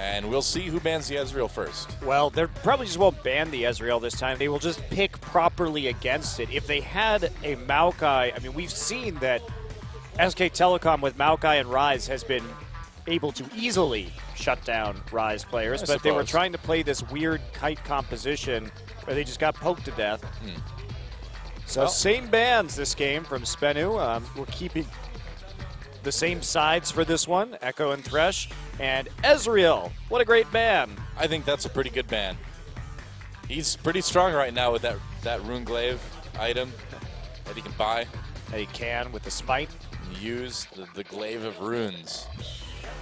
And we'll see who bans the Ezreal first. Well, they probably just won't ban the Ezreal this time. They will just pick properly against it. If they had a Maokai, I mean, we've seen that SK Telecom with Maokai and Ryze has been able to easily shut down Ryze players, but they were trying to play this weird kite composition where they just got poked to death. So same bans this game from SBENU. We're keeping the same sides for this one, Echo and Thresh. And Ezreal, what a great ban. I think that's a pretty good ban. He's pretty strong right now with that Rune Glaive item that he can buy. That he can with the Smite. And use the Glaive of Runes.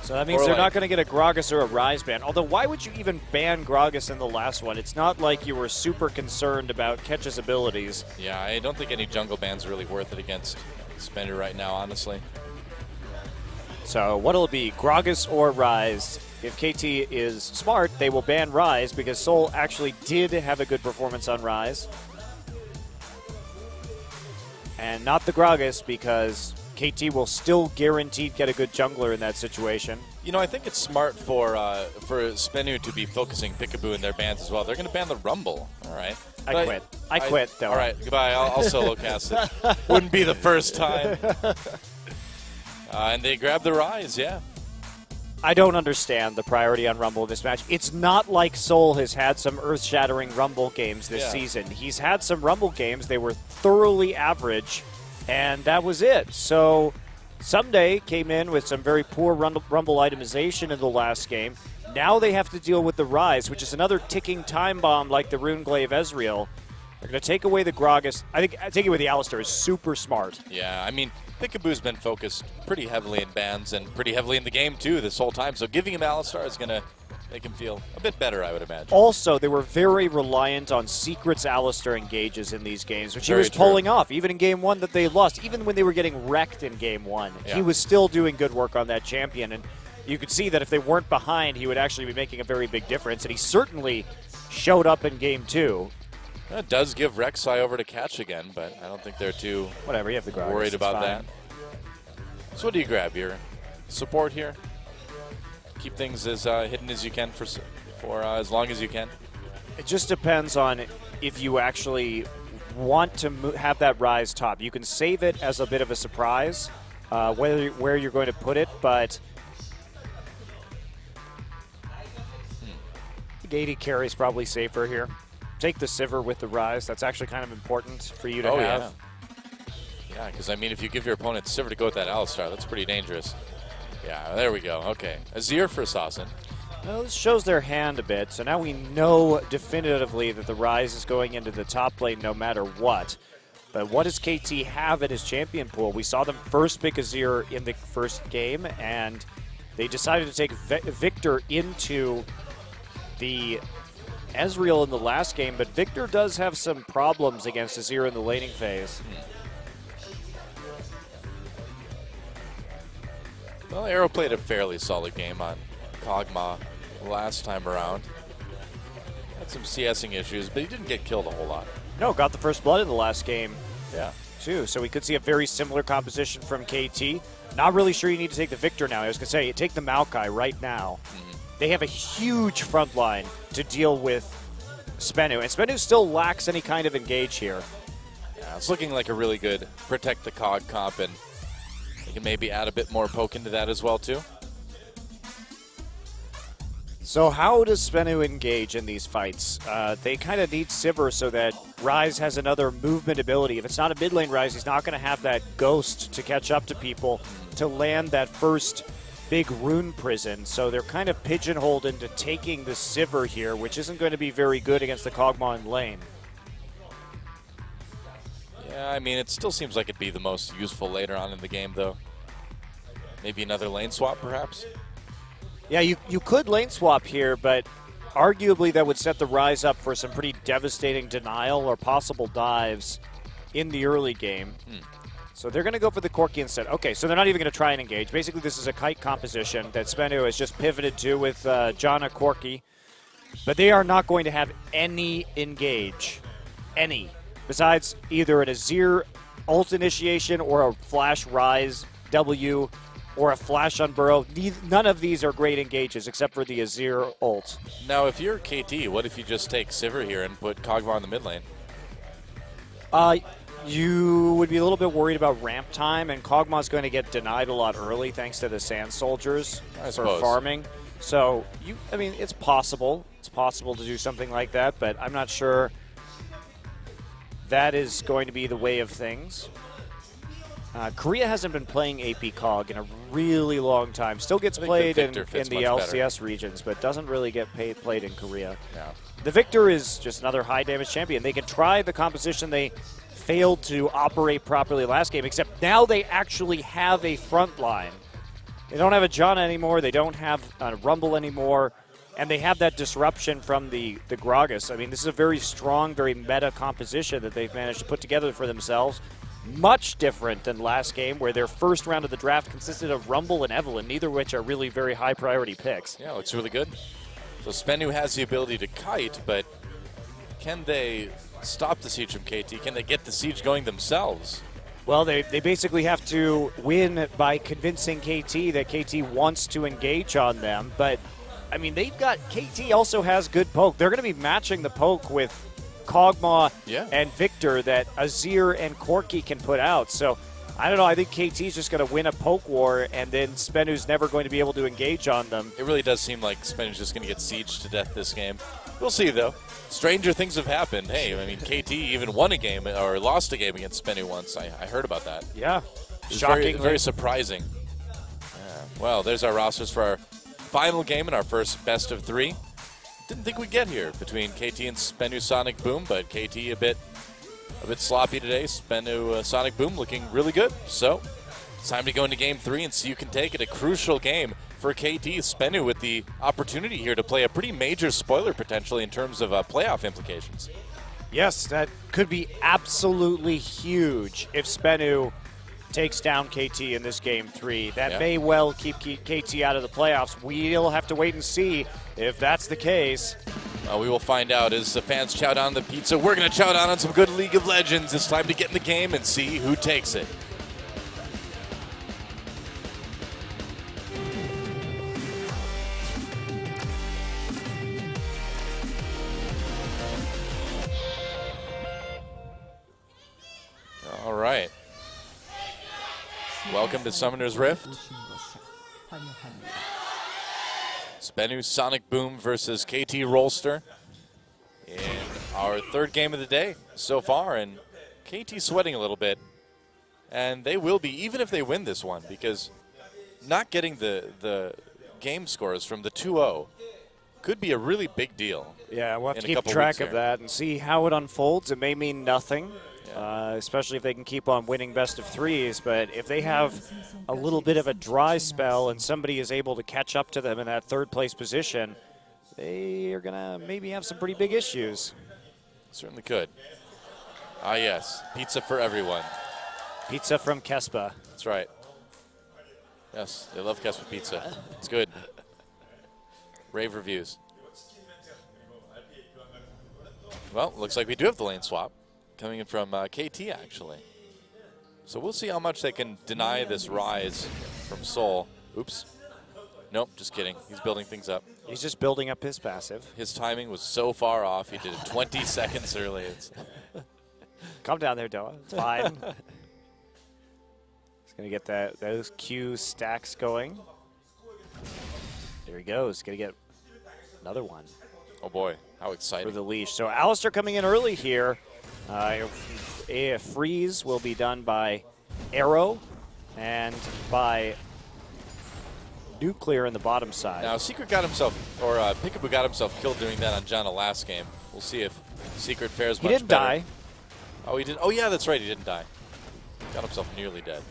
So that means they're not going to get a Gragas or a Ryze ban. Although, why would you even ban Gragas in the last one? It's not like you were super concerned about Ketch's abilities. Yeah, I don't think any jungle ban's are really worth it against SBENU right now, honestly. So what'll it be, Gragas or Ryze? If KT is smart, they will ban Ryze because Soul actually did have a good performance on Ryze. And not the Gragas because KT will still guaranteed get a good jungler in that situation. You know, I think it's smart for SBENU to be focusing Peekaboo in their bans as well. They're going to ban the Rumble, all right? I quit, though. All right, goodbye. I'll solo cast it. Wouldn't be the first time. And they grab the Ryze, yeah. I don't understand the priority on Rumble in this match. It's not like Soul has had some earth-shattering Rumble games this season. He's had some Rumble games. They were thoroughly average, and that was it. So Someday came in with some very poor Rumble itemization in the last game. Now they have to deal with the Ryze, which is another ticking time bomb like the Rune Glaive Ezreal. They're going to take away the Gragas. I think taking away the Alistar is super smart. Yeah, I mean, Peekaboo's been focused pretty heavily in bans and pretty heavily in the game, too, this whole time. So giving him Alistar is going to make him feel a bit better, I would imagine. Also, they were very reliant on Secret's Alistar engages in these games, which he was pulling off, even in Game 1 that they lost. Even when they were getting wrecked in Game 1, he was still doing good work on that champion. And you could see that if they weren't behind, he would actually be making a very big difference. And he certainly showed up in Game 2. That does give Rek'Sai over to catch again, but I don't think they're too you have the Gragas, worried about that. So what do you grab here? Support here? Keep things as hidden as you can for as long as you can? It just depends on if you actually want to have that Ryze top. You can save it as a bit of a surprise, where you're going to put it, but the AD carry is probably safer here. Take the Sivir with the Ryze. That's actually kind of important for you to have. Yeah, because, I mean, if you give your opponent Sivir to go with that Alistar, that's pretty dangerous. Yeah, there we go. Okay. Azir for Assassin. Well, this shows their hand a bit, so now we know definitively that the Ryze is going into the top lane no matter what. But what does KT have in his champion pool? We saw them first pick Azir in the first game, and they decided to take Victor into the Ezreal in the last game, but Victor does have some problems against Azir in the laning phase. Well, Arrow played a fairly solid game on Kog'Maw last time around. Had some CSing issues, but he didn't get killed a whole lot. No, got the first blood in the last game, too. So we could see a very similar composition from KT. Not really sure you need to take the Victor now. I was going to say, take the Maokai right now. They have a huge front line to deal with SBENU, and SBENU still lacks any kind of engage here. Yeah, it's looking like a really good protect the Cog comp, and you can maybe add a bit more poke into that as well, too. So how does SBENU engage in these fights? They kind of need Sivir so that Ryze has another movement ability. If it's not a mid lane Ryze, he's not going to have that ghost to catch up to people to land that first big rune prison. So they're kind of pigeonholed into taking the Sivir here, which isn't going to be very good against the Kog'Maw in lane. Yeah, I mean, it still seems like it'd be the most useful later on in the game, though. Maybe another lane swap, perhaps? Yeah, you could lane swap here, but arguably that would set the Ryze up for some pretty devastating denial or possible dives in the early game. So they're going to go for the Corki instead. Okay, so they're not even going to try and engage. Basically, this is a kite composition that SBENU has just pivoted to with Janna Corki. But they are not going to have any engage. Any. Besides either an Azir ult initiation or a flash Ryze W. or a flash on Burrow. None of these are great engages except for the Azir ult. Now, if you're KT, what if you just take Sivir here and put Kog'Maw in the mid lane? You would be a little bit worried about ramp time, and Kog'Maw's going to get denied a lot early thanks to the Sand Soldiers for farming. So, I mean, it's possible. It's possible to do something like that, but I'm not sure that is going to be the way of things. Korea hasn't been playing AP Cog in a really long time. Still gets played in the LCS regions, but doesn't really get played in Korea. Yeah. The Victor is just another high damage champion. They can try the composition they failed to operate properly last game, except now they actually have a front line. They don't have a Janna anymore. They don't have a Rumble anymore. And they have that disruption from the Gragas. I mean, this is a very strong, very meta composition that they've managed to put together for themselves. Much different than last game, where their first round of the draft consisted of Rumble and Evelynn, neither of which are really very high priority picks. Yeah, looks really good. So SBENU has the ability to kite, but can they stop the siege from KT? Can they get the siege going themselves? Well, they basically have to win by convincing KT that KT wants to engage on them. But, I mean, KT also has good poke. They're going to be matching the poke with Kog'Maw and Victor that Azir and Corki can put out. So, I don't know. I think KT's just going to win a poke war, and then SBENU's never going to be able to engage on them. It really does seem like SBENU's just going to get sieged to death this game. We'll see, though. Stranger things have happened. Hey, I mean, KT even won a game or lost a game against SBENU once. I heard about that. Yeah. Shocking. Very, very surprising. Well, there's our rosters for our final game in our first best of 3. Didn't think we'd get here between KT and SBENU Sonicboom, but KT a bit sloppy today. SBENU Sonicboom looking really good. So it's time to go into game 3 and see who can take it. A crucial game for KT. SBENU with the opportunity here to play a pretty major spoiler potentially in terms of playoff implications. Yes, that could be absolutely huge if SBENU takes down KT in this game 3. That may well keep KT out of the playoffs. We'll have to wait and see if that's the case. We will find out as the fans chow down the pizza. We're going to chow down on some good League of Legends. It's time to get in the game and see who takes it. All right. Welcome to Summoner's Rift. SBENU Sonicboom versus KT Rolster in our third game of the day so far, and KT sweating a little bit, and they will be, even if they win this one, because not getting the game scores from the 2-0 could be a really big deal. Yeah, we'll have to keep track of that and see how it unfolds. It may mean nothing. Especially if they can keep on winning best of 3s. But if they have a little bit of a dry spell and somebody is able to catch up to them in that third place position, they are going to maybe have some pretty big issues. Certainly could. Ah, yes. Pizza for everyone. Pizza from Kespa. That's right. Yes, they love Kespa pizza. It's good. Rave reviews. Well, looks like we do have the lane swap. Coming in from KT, actually. So we'll see how much they can deny this rise from Soul. Oops. Nope, just kidding. He's building things up. He's just building up his passive. His timing was so far off. He did it 20 seconds early. Calm down there, Doa. It's fine. He's going to get those Q stacks going. There he goes. Going to get another one. Oh, boy. How exciting. For the leash. So Alistair coming in early here. A freeze will be done by Arrow and by Nuclear in the bottom side. Now, Secret got himself, or Peekaboo got himself killed doing that on Janna last game. We'll see if Secret fares much better. He didn't die. Oh, he did. Oh, yeah, that's right. He didn't die. Got himself nearly dead.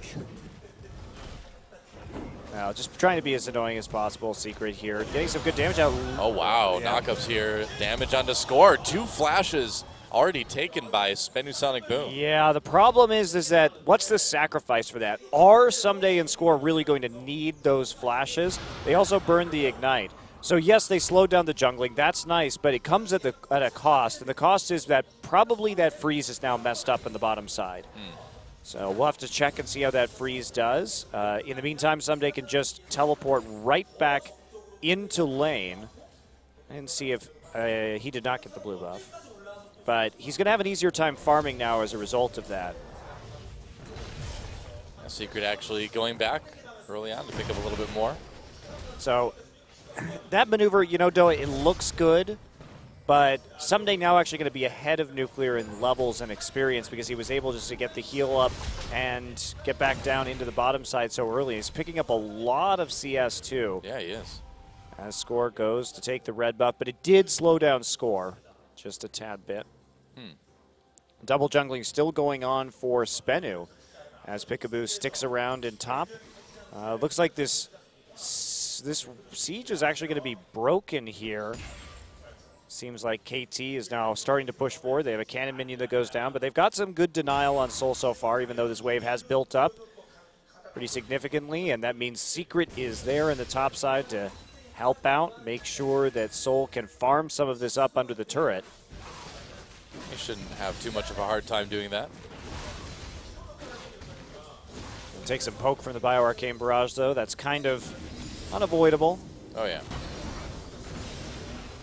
Now, just trying to be as annoying as possible. Secret here. Getting some good damage out. Oh, wow. Yeah. Knockups here. Damage on the score. 2 flashes already taken by SBENU Sonicboom. Yeah, the problem is that what's the sacrifice for that? Are Someday and Score really going to need those flashes? They also burned the Ignite. So yes, they slowed down the jungling. That's nice, but it comes at a cost. And the cost is that probably that freeze is now messed up in the bottom side. So we'll have to check and see how that freeze does. In the meantime, Someday can just teleport right back into lane and see if he did not get the blue buff. But he's going to have an easier time farming now as a result of that. Secret actually going back early on to pick up a little bit more. So that maneuver, you know, Doa, it looks good, but Someday now actually going to be ahead of Nuclear in levels and experience because he was able just to get the heal up and get back down into the bottom side so early. He's picking up a lot of CS too. Yeah, he is. As Score goes to take the red buff, but it did slow down Score just a tad bit. Double jungling still going on for SBENU as Peekaboo sticks around in top. Looks like this siege is actually going to be broken here. Seems like KT is now starting to push forward. They have a cannon minion that goes down, but they've got some good denial on Soul so far, even though this wave has built up pretty significantly, and that means Secret is there in the top side to help out, make sure that Soul can farm some of this up under the turret. He shouldn't have too much of a hard time doing that. Take some poke from the Bio-Arcane Barrage, though. That's kind of unavoidable. Oh, yeah.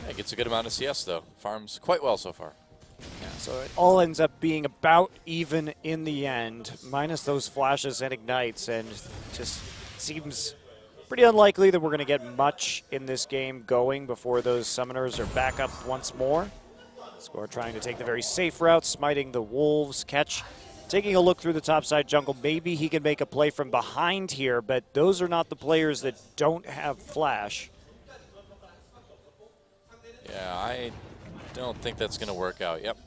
Yeah, gets a good amount of CS, though. Farms quite well so far. Yeah, so it all ends up being about even in the end, minus those flashes and ignites, and just seems pretty unlikely that we're going to get much in this game going before those summoners are back up once more. Score trying to take the very safe route, smiting the wolves. Catch taking a look through the topside jungle. Maybe he can make a play from behind here, but those are not the players that don't have flash. Yeah, I don't think that's going to work out. Yep.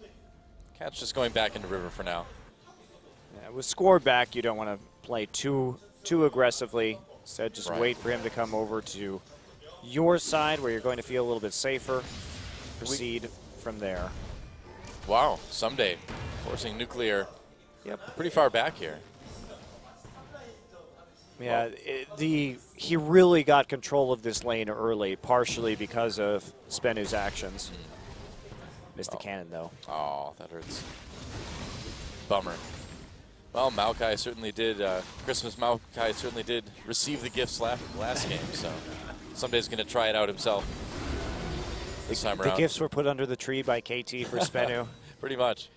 Cat's just going back into river for now. Yeah, with Score back, you don't want to play too aggressively. Instead, just wait for him to come over to your side where you're going to feel a little bit safer. Proceed from there. Wow, Someday forcing Nuclear pretty far back here. Yeah, he really got control of this lane early, partially because of SBENU's actions. Missed the cannon, though. Oh, that hurts. Bummer. Well, Maokai certainly did, Christmas Maokai certainly did receive the gifts last game, so Someday's going to try it out himself this time around. The gifts were put under the tree by KT for SBENU. Pretty much.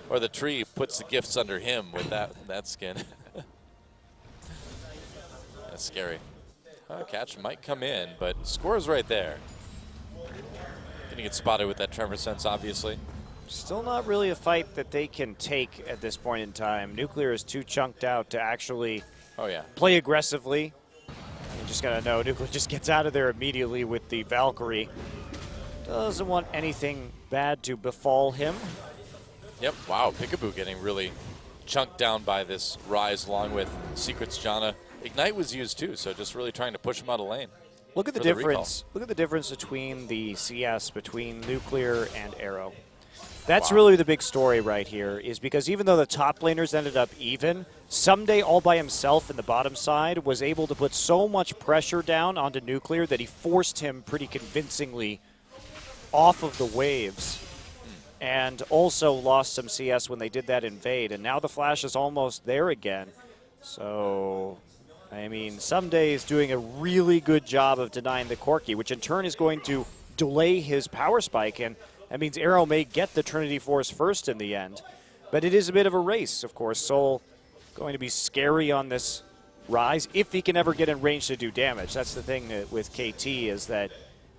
Or the tree puts the gifts under him with that skin. That's scary. Catch might come in, but Score's right there. Gonna get spotted with that tremor sense, obviously. Still not really a fight that they can take at this point in time. Nuclear is too chunked out to actually play aggressively. You just gotta know Nuclear just gets out of there immediately with the Valkyrie. Doesn't want anything bad to befall him. Yep, wow, Peekaboo getting really chunked down by this Rise along with Secret's Janna. Ignite was used too, so just really trying to push him out of lane. Look at the difference. Look at the difference between the CS between Nuclear and Arrow. That's really the big story right here, is because even though the top laners ended up even, Someday all by himself in the bottom side was able to put so much pressure down onto Nuclear that he forced him pretty convincingly off of the waves. And also lost some CS when they did that invade. And now the flash is almost there again. So, I mean, Someday is doing a really good job of denying the Corki, which in turn is going to delay his power spike. And that means Arrow may get the Trinity Force first in the end. But it is a bit of a race, of course. Soul going to be scary on this Rise if he can ever get in range to do damage. That's the thing with KT, is that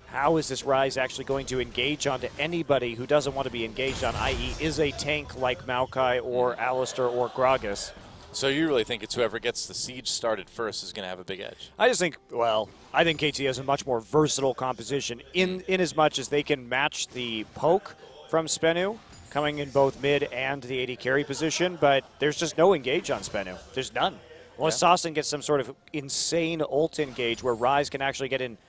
how is this Rise actually going to engage onto anybody who doesn't want to be engaged on, i.e. is a tank like Maokai or Alistar or Gragas? So you really think it's whoever gets the siege started first is going to have a big edge? I just think, well, I think KT has a much more versatile composition in as much as they can match the poke from SBENU, coming in both mid and the AD carry position, but there's just no engage on SBENU. There's none. Unless Sawson gets some sort of insane ult engage where Rise can actually get in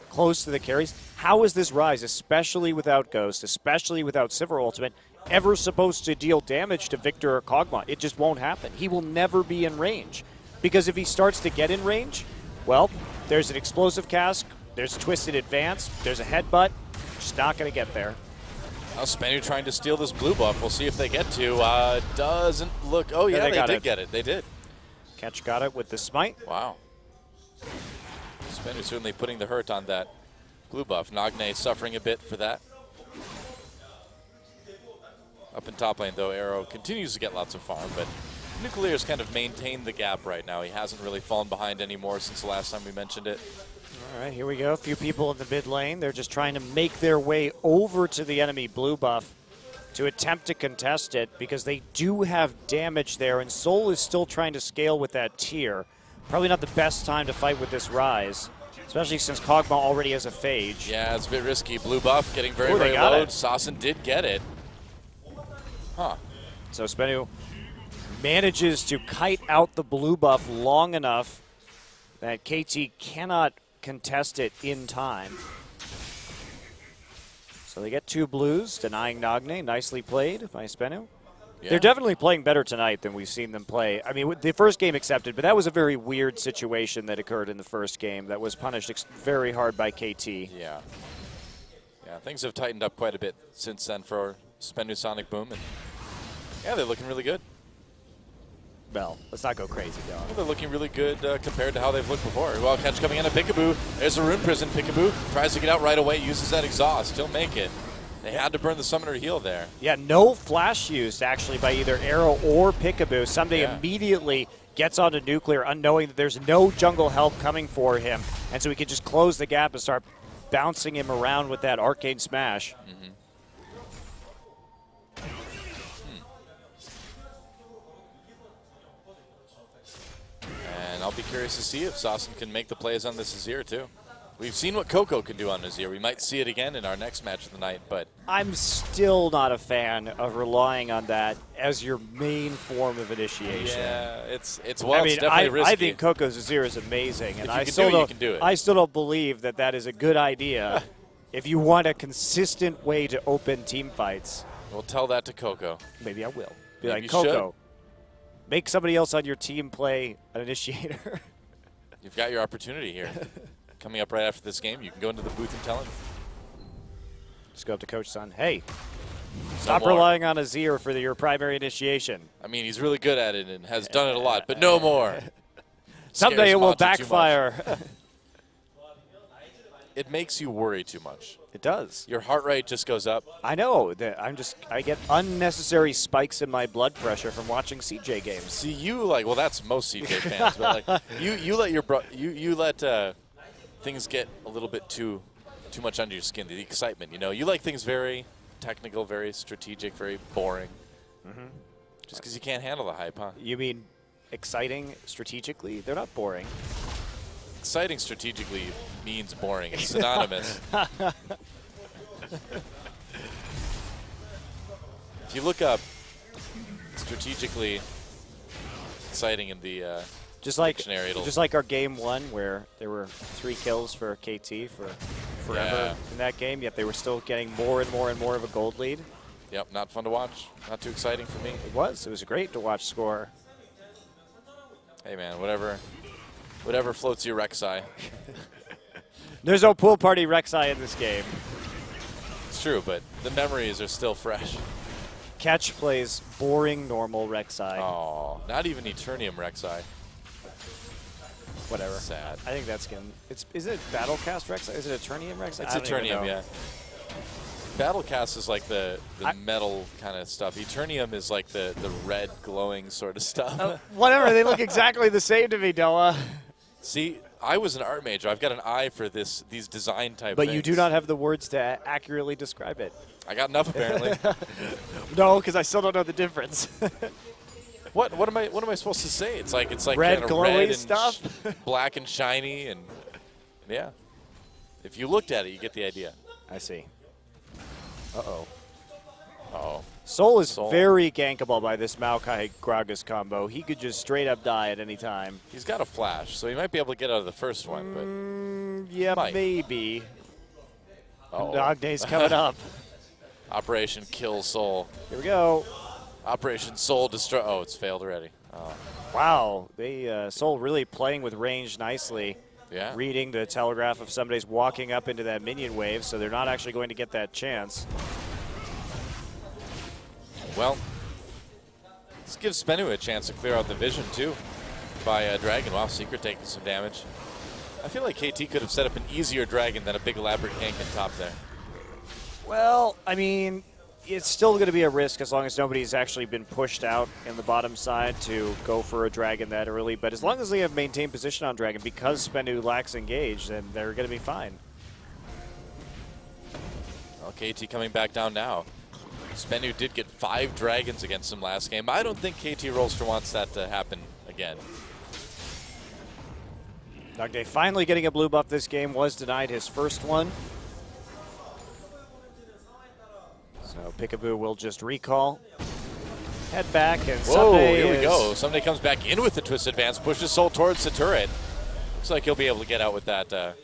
close to the carries. How is this Rise, especially without Ghost, especially without Sivir Ultimate, ever supposed to deal damage to Victor or Kog'Maw? It just won't happen. He will never be in range. Because if he starts to get in range, well, there's an explosive cast, there's a twisted advance, there's a headbutt, just not going to get there. Now SBENU trying to steal this blue buff. We'll see if they get to. Doesn't look. Oh, yeah, they did get it. They did. Catch got it with the smite. Wow. SBENU certainly putting the hurt on that blue buff. Nagne suffering a bit for that. Up in top lane, though, Arrow continues to get lots of farm, but Nuclear's kind of maintained the gap right now. He hasn't really fallen behind anymore since the last time we mentioned it. All right, here we go. A few people in the mid lane. They're just trying to make their way over to the enemy blue buff to attempt to contest it because they do have damage there, and Soul is still trying to scale with that tier. Probably not the best time to fight with this Rise, especially since Kog'Maw already has a Phage. Yeah, it's a bit risky. Blue buff getting very, very low. Sasson did get it. Huh. So SBENU manages to kite out the blue buff long enough that KT cannot contest it in time. So they get 2 blues, denying Nagne. Nicely played by SBENU. Yeah. They're definitely playing better tonight than we've seen them play. I mean, the first game accepted, but that was a very weird situation that occurred in the first game that was punished very hard by KT. Yeah. Yeah, things have tightened up quite a bit since then for SBENU Sonicboom. And yeah, they're looking really good. Well, let's not go crazy, though. Well, they're looking really good compared to how they've looked before. Well, catch coming in at Peekaboo. There's a Rune Prison. Peekaboo tries to get out right away, uses that exhaust. He'll make it. They had to burn the Summoner heal there. Yeah, no flash used, actually, by either Arrow or Peekaboo. Someday immediately gets onto Nuclear, unknowing that there's no jungle help coming for him. And so he can just close the gap and start bouncing him around with that Arcane Smash. Mm-hmm. And I'll be curious to see if Sasson can make the plays on this Azir, too. We've seen what Coco can do on Azir. We might see it again in our next match of the night, but I'm still not a fan of relying on that as your main form of initiation. Yeah, it's definitely risky. I think Coco's Azir is amazing, and I still don't believe that that is a good idea if you want a consistent way to open team fights. We'll tell that to Coco. Maybe I will. Be Maybe like, Coco, make somebody else on your team play an initiator. You've got your opportunity here. Coming up right after this game, you can go into the booth and tell him. Just go up to Coach Sun. Hey, stop relying on Azir for your primary initiation. I mean, he's really good at it and has done it a lot, but no more. Someday it will backfire. It makes you worry too much. It does. Your heart rate just goes up. I know. I get unnecessary spikes in my blood pressure from watching CJ games. See, well, that's most CJ fans, but like you let things get a little bit too much under your skin. The excitement, you like things very technical, very strategic, very boring. Mm-hmm. Just because you can't handle the hype, huh? You mean exciting strategically? They're not boring. Exciting strategically means boring. It's synonymous. If you look up strategically exciting in the dictionary, just like our game 1 where there were 3 kills for KT for forever in that game, yet they were still getting more and more and more of a gold lead. Yep, not fun to watch. Not too exciting for me. It was great to watch score. Hey man, whatever floats your Rek'Sai. There's no pool party Rek'Sai in this game. It's true, but the memories are still fresh. Catch plays boring normal Rek'Sai. Oh, not even Eternium Rek'Sai. Whatever. Sad. I think that's skin. Is it Battlecast Rek'Sai? Is it Eternium Rek'Sai? It's Eternium, yeah. Battlecast is like the metal kind of stuff. Eternium is like the red glowing sort of stuff. Whatever. They look exactly the same to me, Noah. See, I was an art major. I've got an eye for these design type things. But you do not have the words to accurately describe it. I got enough, apparently. No, because I still don't know the difference. What am I supposed to say? It's like red glowy red and stuff, black and shiny, and yeah. If you looked at it, you get the idea. I see. Uh-oh. Uh-oh. Soul is very gankable by this Maokai-Gragas combo. He could just straight up die at any time. He's got a flash, so he might be able to get out of the first one. But yeah, maybe. Uh-oh. Nagne's coming up. Operation Kill Soul. Here we go. Operation Soul Destroy. Oh, it's failed already. Oh. Wow. Soul really playing with range nicely. Yeah. Reading the telegraph of somebody's walking up into that minion wave, so they're not actually going to get that chance. Well, this gives SBENU a chance to clear out the vision, too, by Dragon. Wow, Secret taking some damage. I feel like KT could have set up an easier Dragon than a big elaborate gank in top there. Well, I mean, it's still going to be a risk as long as nobody's actually been pushed out in the bottom side to go for a Dragon that early. But as long as they have maintained position on Dragon, because SBENU lacks engage, then they're going to be fine. Well, KT coming back down now. SBENU did get 5 Dragons against them last game. I don't think KT Rolster wants that to happen again. NogD finally getting a blue buff this game, was denied his first one. So Peekaboo will just recall, head back, and Whoa, here we go. Someday comes back in with the twist advance, pushes Soul towards the turret. Looks like he'll be able to get out with that,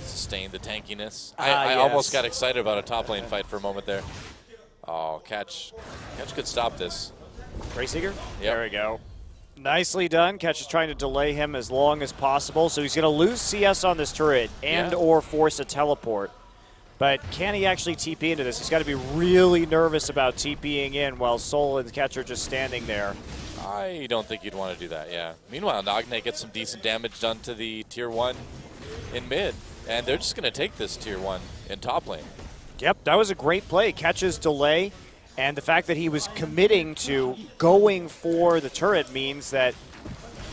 sustain the tankiness. I yes. almost got excited about a top lane fight for a moment there. Oh, Catch could stop this. Grayseeker? Yep. There we go. Nicely done. Catch is trying to delay him as long as possible, so he's going to lose CS on this turret and or force a teleport. But can he actually TP into this? He's got to be really nervous about TPing in while Soul and Catch are just standing there. I don't think you'd want to do that, yeah. Meanwhile, Nagne gets some decent damage done to the tier 1 in mid, and they're just going to take this tier 1 in top lane. Yep, that was a great play. Catch's delay, and the fact that he was committing to going for the turret means that,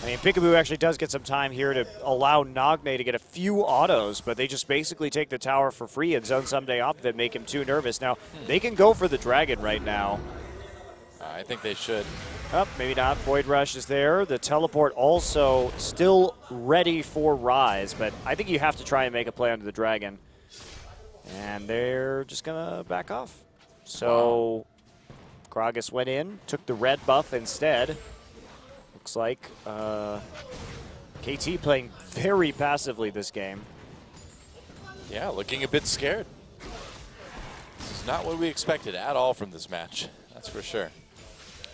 I mean, Peekaboo actually does get some time here to allow Nagne to get a few autos, but they just basically take the tower for free and zone someday off that make him too nervous. Now, they can go for the Dragon right now. I think they should. Oh, maybe not. Void Rush is there. The teleport also still ready for Rise, but I think you have to try and make a play onto the Dragon. And they're just going to back off. So Gragas went in, took the red buff instead. Looks like KT playing very passively this game. Yeah, looking a bit scared. This is not what we expected at all from this match. That's for sure.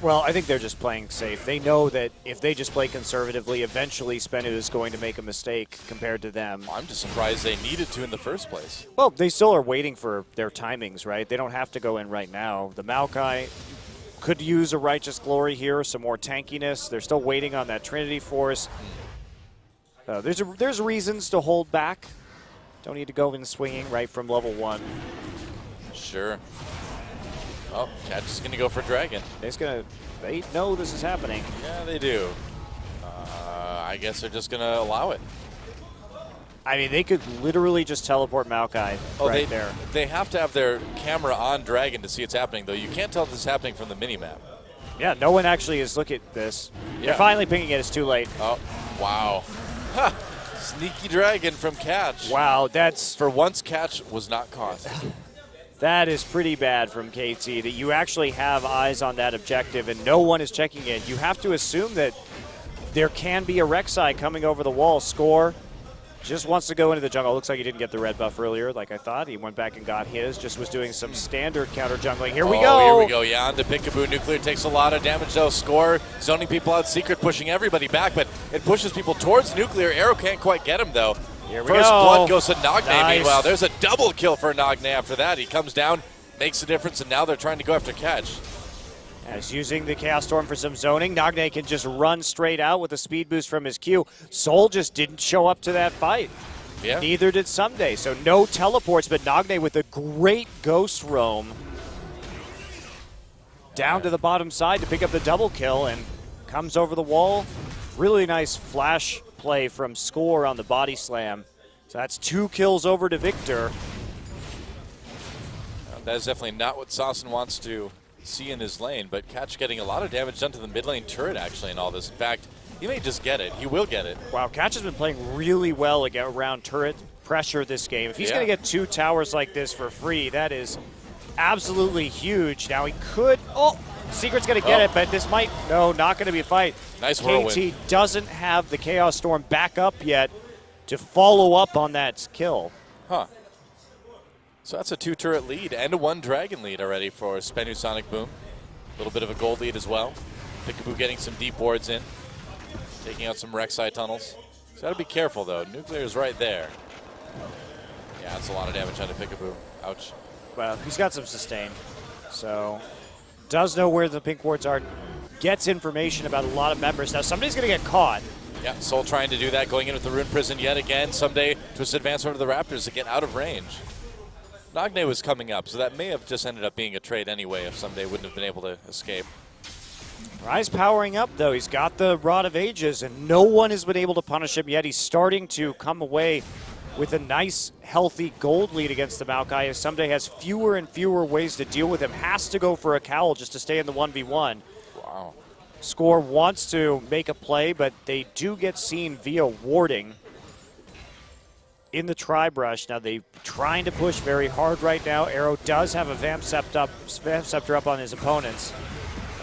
Well, I think they're just playing safe. They know that if they just play conservatively, eventually SBENU is going to make a mistake compared to them. I'm just surprised they needed to in the first place. Well, they still are waiting for their timings, right? They don't have to go in right now. The Maokai could use a Righteous Glory here, some more tankiness. They're still waiting on that Trinity Force. There's reasons to hold back. Don't need to go in swinging right from level 1. Sure. Oh, Catch is going to go for Dragon. They know this is happening. Yeah, they do. I guess they're just going to allow it. I mean, they could literally just teleport Maokai there. They have to have their camera on Dragon to see it's happening, though. You can't tell this is happening from the minimap. Yeah, no one actually is looking at this. Yeah. They're finally pinging it. It's too late. Oh, wow. Ha! Sneaky Dragon from Catch. Wow, that's... For once, Catch was not caught. That is pretty bad from KT, that you actually have eyes on that objective and no one is checking it. You have to assume that there can be a Rek'Sai coming over the wall. Score just wants to go into the jungle. Looks like he didn't get the red buff earlier like I thought. He went back and got his. Just was doing some standard counter jungling. Here we go. Here we go. Yeah, on to Peekaboo. Nuclear takes a lot of damage though. Score zoning people out. Secret pushing everybody back, but it pushes people towards Nuclear. Arrow can't quite get him though. Here we First go. blood goes to Nagne. Nice. Meanwhile, there's a double kill for Nagne after that. He comes down, makes a difference, and now they're trying to go after Catch. As using the Chaos Storm for some zoning, Nagne can just run straight out with a speed boost from his Q. Soul just didn't show up to that fight. Yeah. Neither did Someday, so no teleports, but Nagne with a great ghost roam down to the bottom side to pick up the double kill and comes over the wall. Really nice flash play from Score on the body slam. So that's 2 kills over to Victor. That is definitely not what Saucin wants to see in his lane, but Catch getting a lot of damage done to the mid lane turret actually in all this. In fact, he may just get it. He will get it. Wow, Catch has been playing really well around turret pressure this game. If he's going to get 2 towers like this for free, that is absolutely huge. Now he could... Oh! Secret's going to get it, but this might... No, not going to be a fight. Nice whirlwind. KT doesn't have the Chaos Storm back up yet to follow up on that kill. Huh. So that's a 2-turret lead and a 1 Dragon lead already for SBENU Sonicboom. A little bit of a gold lead as well. Peekaboo getting some deep wards in. Taking out some Rek'Sai tunnels. So gotta be careful though. Nuclear is right there. Yeah, that's a lot of damage onto Peekaboo. Ouch. Well, he's got some sustain. So does know where the pink wards are, gets information about a lot of members. Now, somebody's going to get caught. Yeah, Soul trying to do that, going in with the Rune Prison yet again. Someday, Twist advance over to the Raptors to get out of range. Nagne was coming up, so that may have just ended up being a trade anyway if Someday wouldn't have been able to escape. Rise powering up, though. He's got the Rod of Ages, and no one has been able to punish him yet. He's starting to come away with a nice, healthy gold lead against the Maokai, as Someday has fewer and fewer ways to deal with him. Has to go for a cowl just to stay in the 1v1. Wow. Score wants to make a play, but they do get seen via warding in the tri-brush. Now they're trying to push very hard right now. Arrow does have a Vamp Scepter up on his opponents.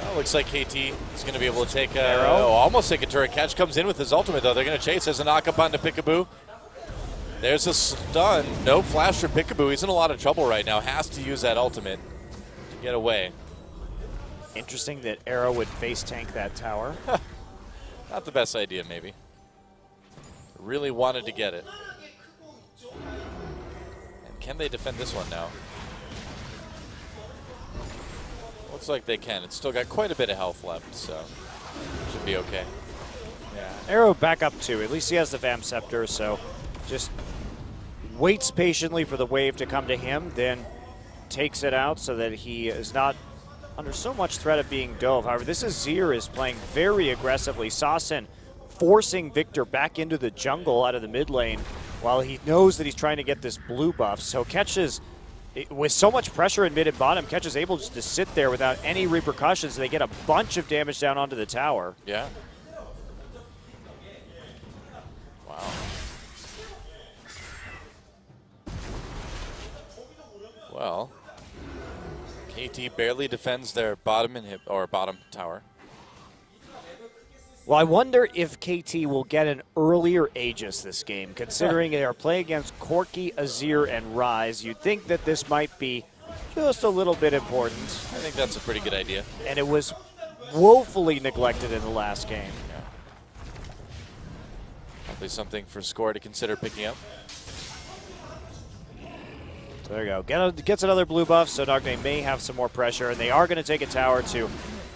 Well, looks like KT is going to be able to take Arrow. almost take a turret catch. Comes in with his ultimate, though. They're going to chase. There's a knock up onto Peekaboo. There's a stun. No flash from Peekaboo. He's in a lot of trouble right now. Has to use that ultimate to get away. Interesting that Arrow would face tank that tower. Not the best idea, maybe. Really wanted to get it. And can they defend this one now? Looks like they can. It's still got quite a bit of health left, so should be okay. Yeah. Arrow back up too. At least he has the Vamp Scepter, so just waits patiently for the wave to come to him, then takes it out so that he is not under so much threat of being dove. However, this Azir is playing very aggressively. Sasin forcing Victor back into the jungle out of the mid lane while he knows that he's trying to get this blue buff. So catches, with so much pressure in mid and bottom, Catch is able just to sit there without any repercussions. They get a bunch of damage down onto the tower. Yeah. Wow. Well, KT barely defends their bottom bottom tower. Well, I wonder if KT will get an earlier Aegis this game, considering they are playing against Corki, Azir, and Rise. You'd think that this might be just a little bit important. I think that's a pretty good idea. And it was woefully neglected in the last game. Yeah. Probably something for Score to consider picking up. So there you go. Gets another blue buff, so Nagne may have some more pressure, and they are going to take a tower to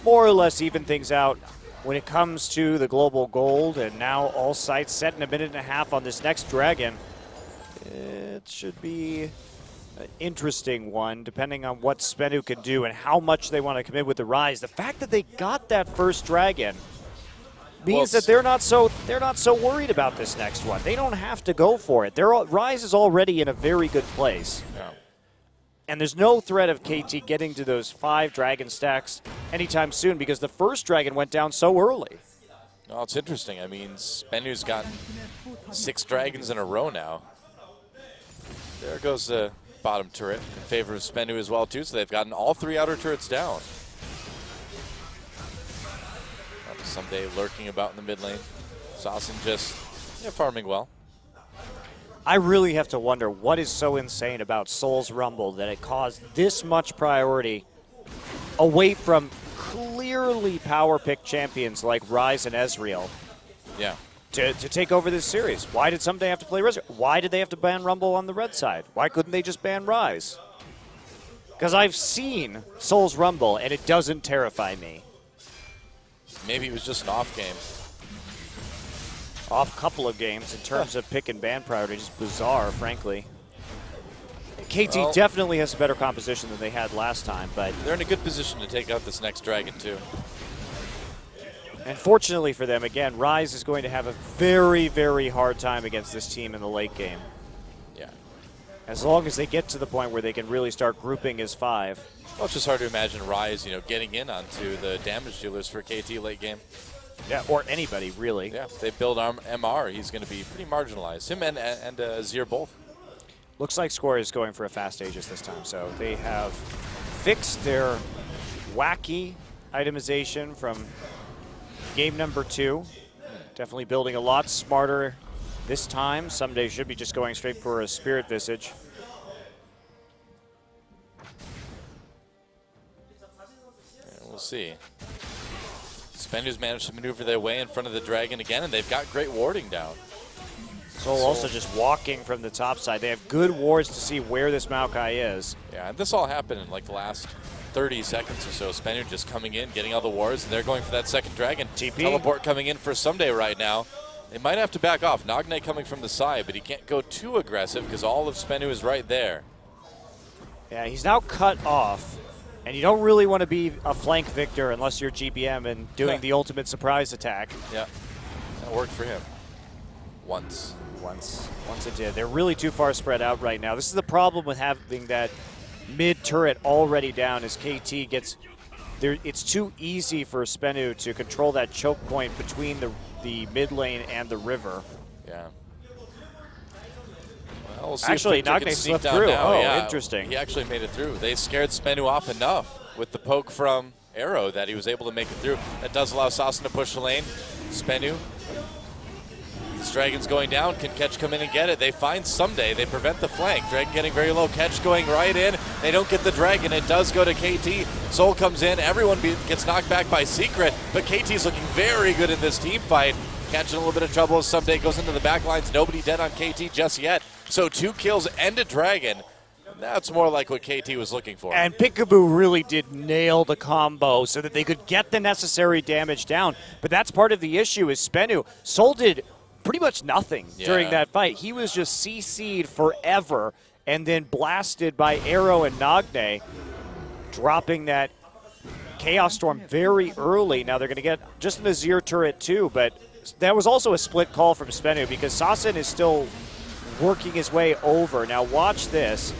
more or less even things out when it comes to the global gold. And now all sights set in a minute and a half on this next dragon. It should be an interesting one, depending on what SBENU can do and how much they want to commit with the Rise. The fact that they got that first dragon means that they're not so worried about this next one. They don't have to go for it. Rise is already in a very good place. Yeah. And there's no threat of KT getting to those 5 dragon stacks anytime soon because the first dragon went down so early. Well, it's interesting. I mean, SBENU's got 6 dragons in a row now. There goes the bottom turret in favor of SBENU as well, too. So they've gotten all 3 outer turrets down. Someday lurking about in the mid lane. Sasin just farming well. I really have to wonder what is so insane about Soul's Rumble that it caused this much priority away from clearly power pick champions like Rise and Ezreal. Yeah. To take over this series. Why did Someday have to play Rise? Why did they have to ban Rumble on the red side? Why couldn't they just ban Rise? Because I've seen Soul's Rumble and it doesn't terrify me. Maybe it was just an off game. Off couple of games in terms of pick and ban priority. Just bizarre, frankly. KT definitely has a better composition than they had last time, but they're in a good position to take out this next dragon, too. And fortunately for them, again, Rise is going to have a very, very hard time against this team in the late game. Yeah. As long as they get to the point where they can really start grouping as 5. Well, it's just hard to imagine Rise, getting in onto the damage dealers for KT late game. Yeah, or anybody, really. Yeah, if they build MR, he's going to be pretty marginalized. Him and Azir both. Looks like Score is going for a fast Aegis this time, so they have fixed their wacky itemization from game number 2. Definitely building a lot smarter this time. Someday should be just going straight for a Spirit Visage. We'll see. SBENU's managed to maneuver their way in front of the dragon again, and they've got great warding down. Soul also just walking from the top side. They have good wards to see where this Maokai is. Yeah, and this all happened in like the last 30 seconds or so. SBENU just coming in, getting all the wards, and they're going for that second dragon. TP. Teleport coming in for Someday right now. They might have to back off. Nagne coming from the side, but he can't go too aggressive because all of SBENU is right there. Yeah, he's now cut off, and you don't really want to be a flank victor unless you're GBM and doing the ultimate surprise attack. Yeah, that worked for him. Once it did. They're really too far spread out right now. This is the problem with having that mid turret already down as KT gets there. It's too easy for SBENU to control that choke point between the mid lane and the river. Yeah. Well, we'll see. Actually, if Victor Nagne can sneak slipped down through. now. Oh, yeah, interesting. He actually made it through. They scared SBENU off enough with the poke from Arrow that he was able to make it through. That does allow Saucen to push the lane. SBENU. This Dragon's going down. Can Catch come in and get it? They find Someday. They prevent the flank. Dragon getting very low. Catch going right in. They don't get the Dragon. It does go to KT. Soul comes in. Everyone gets knocked back by Secret, but KT's looking very good in this team fight. Catching a little bit of trouble as Someday goes into the back lines. Nobody dead on KT just yet. So 2 kills and a Dragon. That's more like what KT was looking for. And Peekaboo really did nail the combo so that they could get the necessary damage down. But that's part of the issue is SBENU. Soul did pretty much nothing during that fight. He was just CC'd forever and then blasted by Arrow and Nagne, dropping that Chaos Storm very early. Now they're going to get just an Azir turret too, but that was also a split call from SBENU because Saucen is still working his way over. Now watch this.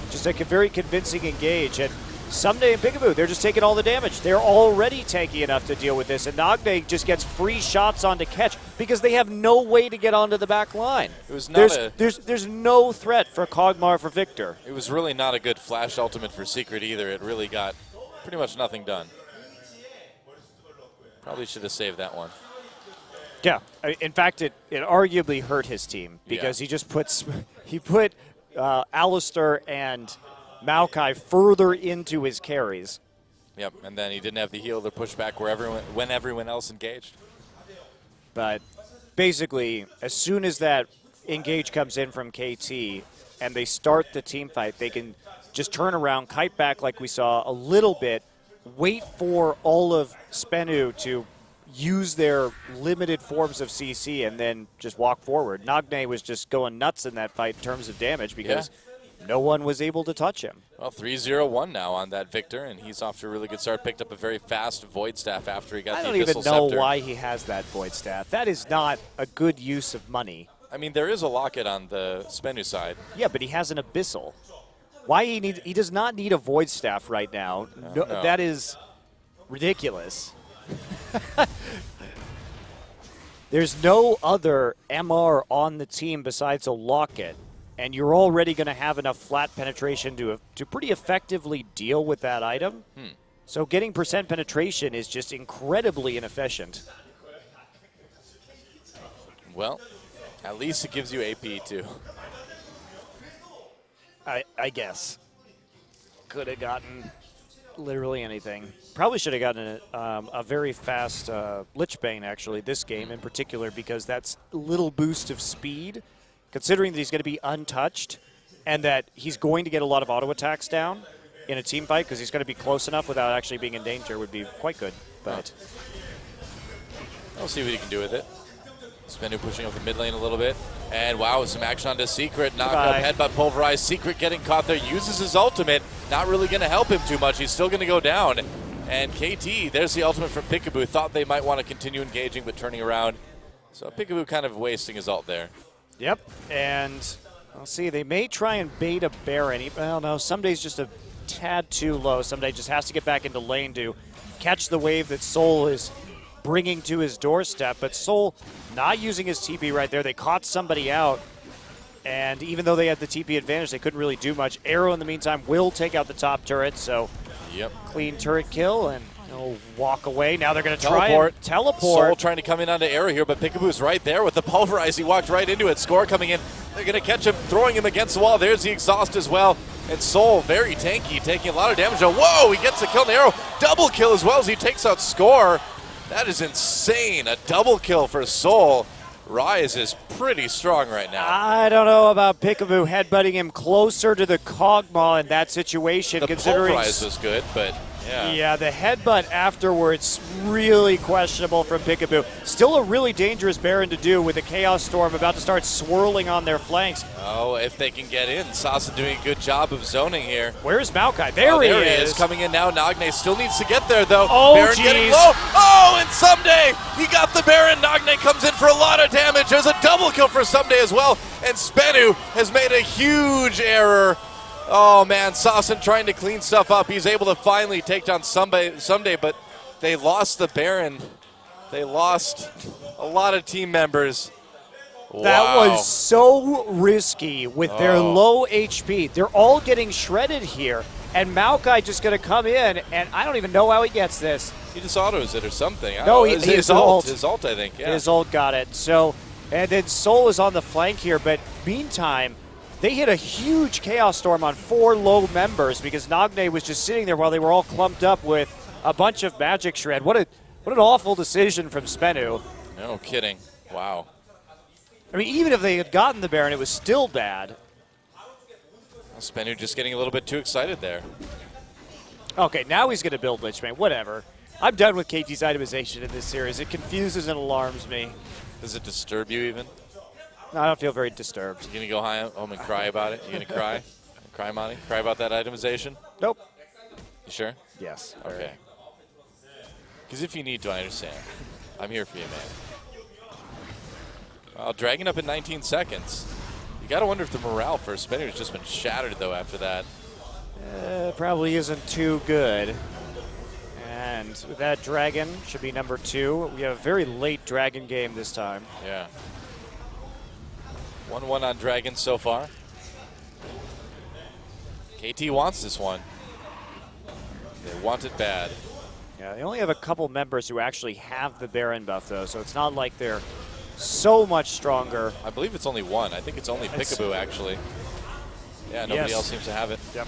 Just a very convincing engage. And Someday and Peekaboo, they're just taking all the damage. They're already tanky enough to deal with this. And Nagne just gets free shots onto Catch because they have no way to get onto the back line. It was not there's no threat for Kog'Maw for Victor. It was really not a good flash ultimate for Secret either. It really got pretty much nothing done. Probably should have saved that one. Yeah, in fact, it arguably hurt his team because he just put Alistar and Maokai further into his carries. Yep, and then he didn't have the heal to push back when everyone else engaged. But basically, as soon as that engage comes in from KT and they start the team fight, they can just turn around, kite back like we saw a little bit, wait for all of SBENU to use their limited forms of CC and then just walk forward. Nagne was just going nuts in that fight in terms of damage because no one was able to touch him. Well, 3-0-1 now on that Victor, and he's off to a really good start. Picked up a very fast Void Staff after he got the Abyssal Scepter. I don't even know why he has that Void Staff. That is not a good use of money. I mean, there is a locket on the SBENU side. Yeah, but he has an Abyssal. Why he does not need a Void Staff right now. No. That is ridiculous. There's no other MR on the team besides a locket, and you're already going to have enough flat penetration to pretty effectively deal with that item. So getting percent penetration is just incredibly inefficient. Well, at least it gives you AP too. I guess. Could have gotten literally anything. Probably should have gotten a very fast Lichbane, actually, this game in particular, because that's a little boost of speed, considering that he's going to be untouched and that he's going to get a lot of auto attacks down in a team fight because he's going to be close enough without actually being in danger would be quite good. But I'll see what he can do with it. SBENU pushing up the mid lane a little bit. And wow, some action onto Secret. Knock up, headbutt, pulverized. Secret getting caught there. Uses his ultimate. Not really going to help him too much. He's still going to go down. And KT, there's the ultimate from Peekaboo. Thought they might want to continue engaging, but turning around. So Peekaboo kind of wasting his ult there. Yep. And I'll see. They may try and bait a Baron. Well, no, Someday's just a tad too low. Someday just has to get back into lane to catch the wave that Soul is bringing to his doorstep, but Soul not using his TP right there. They caught somebody out, and even though they had the TP advantage, they couldn't really do much. Arrow, in the meantime, will take out the top turret, so clean turret kill, and he'll walk away. Now they're going to try and teleport. Soul trying to come in onto Arrow here, but Peekaboo's right there with the pulverize. He walked right into it. Score coming in. They're going to catch him, throwing him against the wall. There's the exhaust as well. And Soul, very tanky, taking a lot of damage. Whoa, he gets the kill on the Arrow. Double kill as well as he takes out Score. That is insane. A double kill for Soul. Rise is pretty strong right now. I don't know about Peekaboo headbutting him closer to the Kog'Maw in that situation. The considering Pulverize was good, but yeah. Yeah, the headbutt afterwards, really questionable from Peekaboo. Still a really dangerous Baron to do with the Chaos Storm about to start swirling on their flanks. Oh, if they can get in. Sasa doing a good job of zoning here. Where's Maokai? There he is. Coming in now. Nagne still needs to get there, though. Oh, Baron getting geez. low. Oh, and Someday, he got the Baron. Nagne comes in for a lot of damage. There's a double kill for Someday as well. And SBENU has made a huge error. Oh, man, Sasan trying to clean stuff up. He's able to finally take down Someday, but they lost the Baron. They lost a lot of team members. That Wow. was so risky with their low HP. They're all getting shredded here, and Maokai just going to come in, and I don't even know how he gets this. He just autos it or something. No, his ult. His ult, I think. Yeah. His ult got it. So, and then Soul is on the flank here, but meantime, they hit a huge Chaos Storm on 4 low members because Nagne was just sitting there while they were all clumped up with a bunch of Magic Shred. What an awful decision from SBENU. No kidding. Wow. I mean, even if they had gotten the Baron, it was still bad. SBENU just getting a little bit too excited there. Okay, now he's going to build Lichbane. Whatever. I'm done with KT's itemization in this series. It confuses and alarms me. Does it disturb you even? No, I don't feel very disturbed. You gonna go home and cry about it? You gonna cry? Cry, Monty? Cry about that itemization? Nope. You sure? Yes. Okay. Because if you need to, I understand. I'm here for you, man. Well, Dragon up in 19 seconds. You gotta wonder if the morale for SBENU has just been shattered, though, after that. Probably isn't too good. And with that Dragon should be number 2. We have a very late Dragon game this time. Yeah. 1-1 on Dragon so far. KT wants this one. They want it bad. Yeah, they only have a couple members who actually have the Baron buff, though, so it's not like they're so much stronger. I believe it's only one. I think it's only Peekaboo, actually. Yeah, nobody else seems to have it. Yep.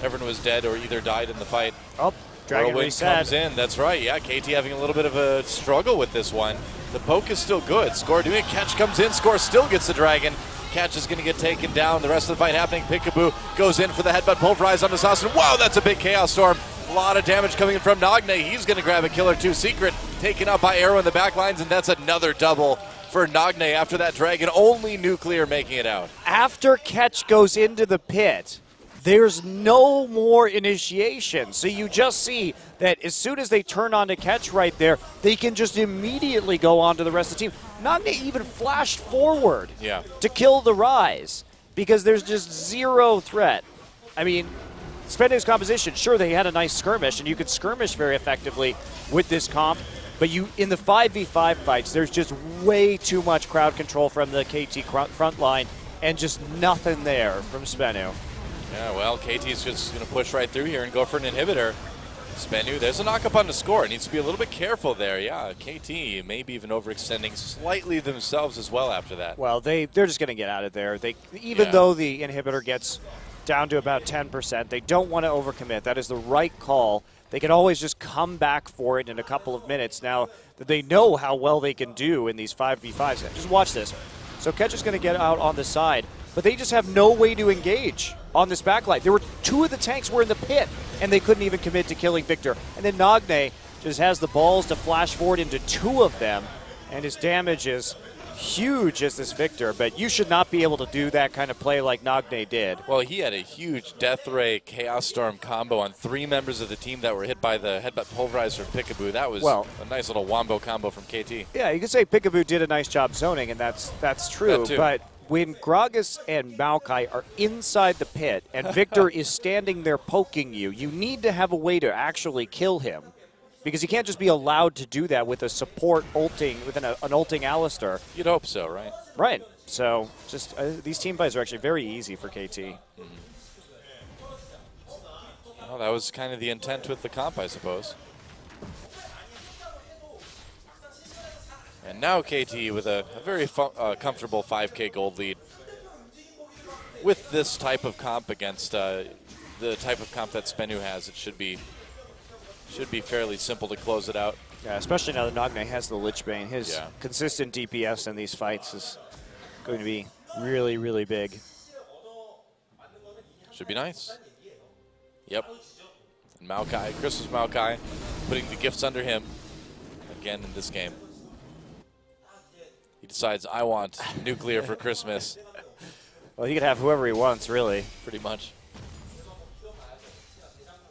Everyone was dead or either died in the fight. Oh, Dragon Whirlwind reset. comes in. That's right. Yeah, KT having a little bit of a struggle with this one. The poke is still good. Score doing it. Catch comes in. Score still gets the Dragon. Catch is going to get taken down. The rest of the fight happening. Peekaboo goes in for the headbutt. Pulverize on the Sasan. Wow, that's a big Chaos Storm. A lot of damage coming in from Nagne. He's going to grab a killer too. Secret taken out by Arrow in the back lines, and that's another double for Nagne after that Dragon. Only Nuclear making it out. After Catch goes into the pit, there's no more initiation. So you just see that as soon as they turn on to Catch right there, they can just immediately go on to the rest of the team. Nagne even flashed forward to kill the Rise because there's just zero threat. I mean, SBENU's composition, sure, they had a nice skirmish, and you could skirmish very effectively with this comp, but you in the 5v5 fights, there's just way too much crowd control from the KT front line and just nothing there from SBENU. Yeah, well, KT's just going to push right through here and go for an inhibitor. SBENU, there's a knock-up on the score. Needs to be a little bit careful there. Yeah, KT maybe even overextending slightly themselves as well after that. Well, they're just going to get out of there. Even though the inhibitor gets down to about 10%, they don't want to overcommit. That is the right call. They can always just come back for it in a couple of minutes now that they know how well they can do in these 5v5s. Just watch this. So Ketch is going to get out on the side, but they just have no way to engage on this backline. There were 2 of the tanks were in the pit, and they couldn't even commit to killing Victor. And then Nagne just has the balls to flash forward into 2 of them, and his damage is huge as this Victor, but you should not be able to do that kind of play like Nagne did. Well, he had a huge Death Ray Chaos Storm combo on 3 members of the team that were hit by the headbutt Pulverize from Peekaboo. That was a nice little wombo combo from KT. Yeah, you could say Peekaboo did a nice job zoning, and that's true, but when Gragas and Maokai are inside the pit and Victor is standing there poking you, you need to have a way to actually kill him. Because you can't just be allowed to do that with a support ulting, with an ulting Alistar. You'd hope so, right? Right. So just these team fights are actually very easy for KT. Well, that was kind of the intent with the comp, I suppose. And now KT with a very comfortable 5K gold lead. With this type of comp against the type of comp that SBENU has, it should be fairly simple to close it out. Yeah, especially now that Nagne has the Lich Bane. His consistent DPS in these fights is going to be really, really big. Should be nice. Yep. And Maokai, Christmas Maokai, putting the gifts under him again in this game. He decides, I want nuclear for Christmas. Well, he could have whoever he wants, really. Pretty much.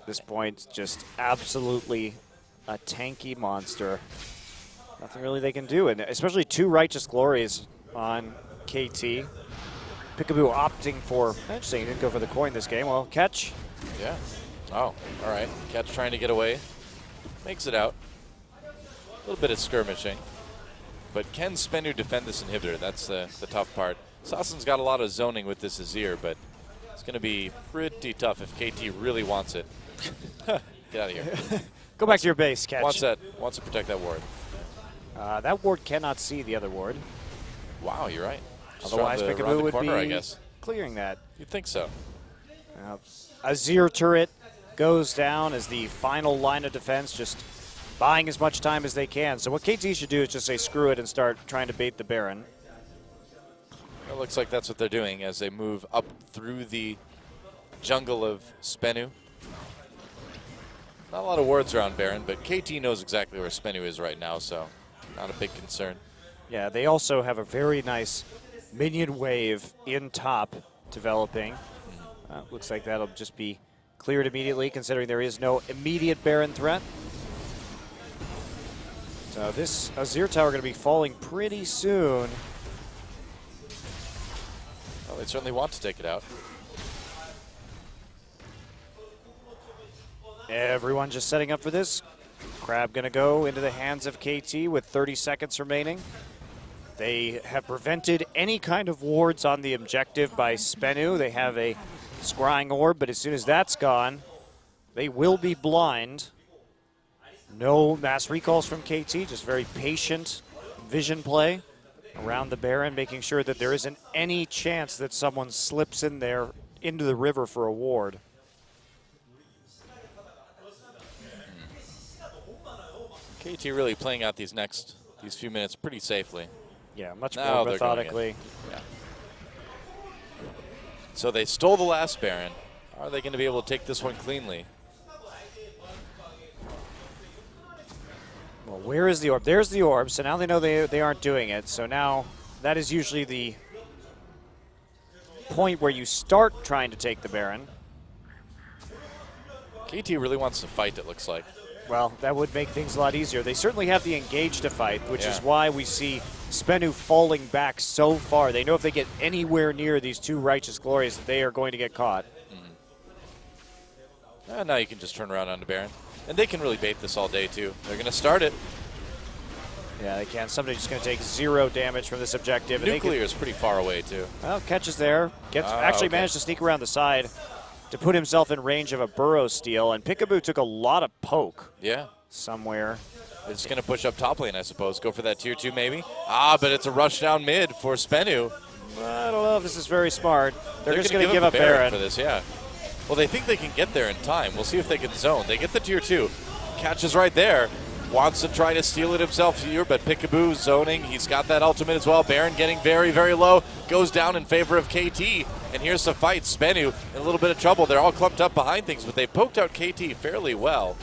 At this point, just absolutely a tanky monster. Nothing really they can do, and especially 2 Righteous Glories on KT. Peekaboo opting for, interesting, he didn't go for the coin this game. Well, catch. Yeah. Oh, all right. Catch trying to get away. Makes it out. A little bit of skirmishing. But can SBENU defend this inhibitor? That's the tough part. Sassen's got a lot of zoning with this Azir, but it's going to be pretty tough if KT really wants it. Get out of here. Go back to your base, Catch. Wants to protect that ward. That ward cannot see the other ward. Wow, you're right. Just Otherwise, Peekaboo would corner, be I guess. Clearing that. You'd think so. Azir turret goes down as the final line of defense, just buying as much time as they can. So what KT should do is just say screw it and start trying to bait the Baron. It looks like that's what they're doing as they move up through the jungle of SBENU. Not a lot of wards around Baron, but KT knows exactly where SBENU is right now, so not a big concern. Yeah, they also have a very nice minion wave in top developing. Looks like that'll just be cleared immediately, considering there is no immediate Baron threat. So this Azir tower going to be falling pretty soon. Well, they certainly want to take it out. Everyone just setting up for this. Crab going to go into the hands of KT with 30 seconds remaining. They have prevented any kind of wards on the objective by SBENU. They have a scrying orb, but as soon as that's gone, they will be blind. No mass recalls from KT, just very patient vision play around the Baron, making sure that there isn't any chance that someone slips in there into the river for a ward. KT really playing out these few minutes pretty safely. Yeah, much more methodically. Yeah. So they stole the last Baron. Are they going to be able to take this one cleanly? Well, where is the orb? There's the orb, so now they know they aren't doing it. So now that is usually the point where you start trying to take the Baron. KT really wants to fight, it looks like. Well, that would make things a lot easier. They certainly have the engage to fight, which is why we see SBENU falling back so far. They know if they get anywhere near these 2 Righteous Glories that they are going to get caught. Now you can just turn around onto Baron. And they can really bait this all day, too. They're going to start it. Yeah, they can. Somebody's just going to take 0 damage from this objective. Nuclear is pretty far away, too. Well, Catch is there. Actually managed to sneak around the side to put himself in range of a burrow steal, and Peekaboo took a lot of poke. Yeah. Somewhere. It's going to push up top lane, I suppose. Go for that tier 2, maybe. But it's a rush down mid for SBENU. I don't know if this is very smart. They're just going to give up Baron for this, yeah. Well, they think they can get there in time. We'll see if they can zone. They get the tier 2. Catch is right there. Wants to try to steal it himself here, but Peekaboo zoning. He's got that ultimate as well. Baron getting very, very low. Goes down in favor of KT. And here's the fight. SBENU in a little bit of trouble. They're all clumped up behind things, but they poked out KT fairly well.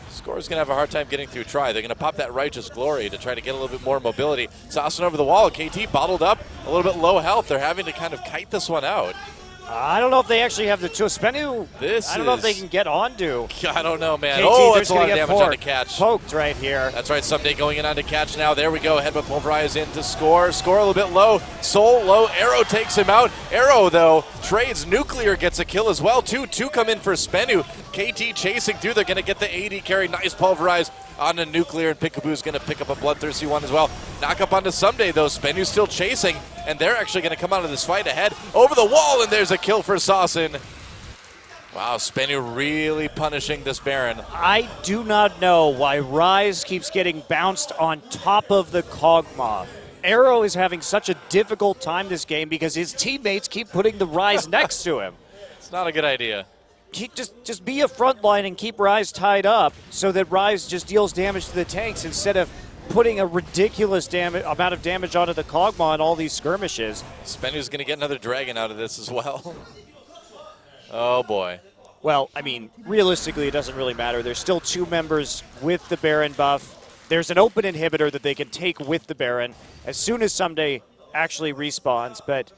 Score's going to have a hard time getting through try. They're going to pop that Righteous Glory to try to get a little bit more mobility. Sassen over the wall. KT bottled up, a little bit low health. They're having to kind of kite this one out. I don't know if they actually have the two. SBENU, I don't know if they can get onto. I don't know, man. KT, that's a lot of damage on the Catch. Poked right here. That's right, Someday going in on the Catch now. There we go. Headbutt Pulverize in to score. Score a little bit low. Soul low. Arrow takes him out. Arrow, though, trades. Nuclear gets a kill as well, too. 2 come in for SBENU. KT chasing through. They're going to get the AD carry. Nice Pulverize on the Nuclear, and Peekaboo's going to pick up a bloodthirsty one as well. Knock up onto Someday, though. SBENU's still chasing, and they're actually going to come out of this fight ahead. Over the wall, and there's a kill for Sassen. Wow, SBENU really punishing this Baron. I do not know why Rise keeps getting bounced on top of the Kog'Maw. Arrow is having such a difficult time this game because his teammates keep putting the Rise next to him. It's not a good idea. just be a front line and keep Rise tied up so that Rise just deals damage to the tanks instead of putting a ridiculous amount of damage onto the Kog'Maw in all these skirmishes. SBENU's going to get another dragon out of this as well. Oh, boy. Well, I mean, realistically, it doesn't really matter. There's still 2 members with the Baron buff. There's an open inhibitor that they can take with the Baron as soon as Someday actually respawns, but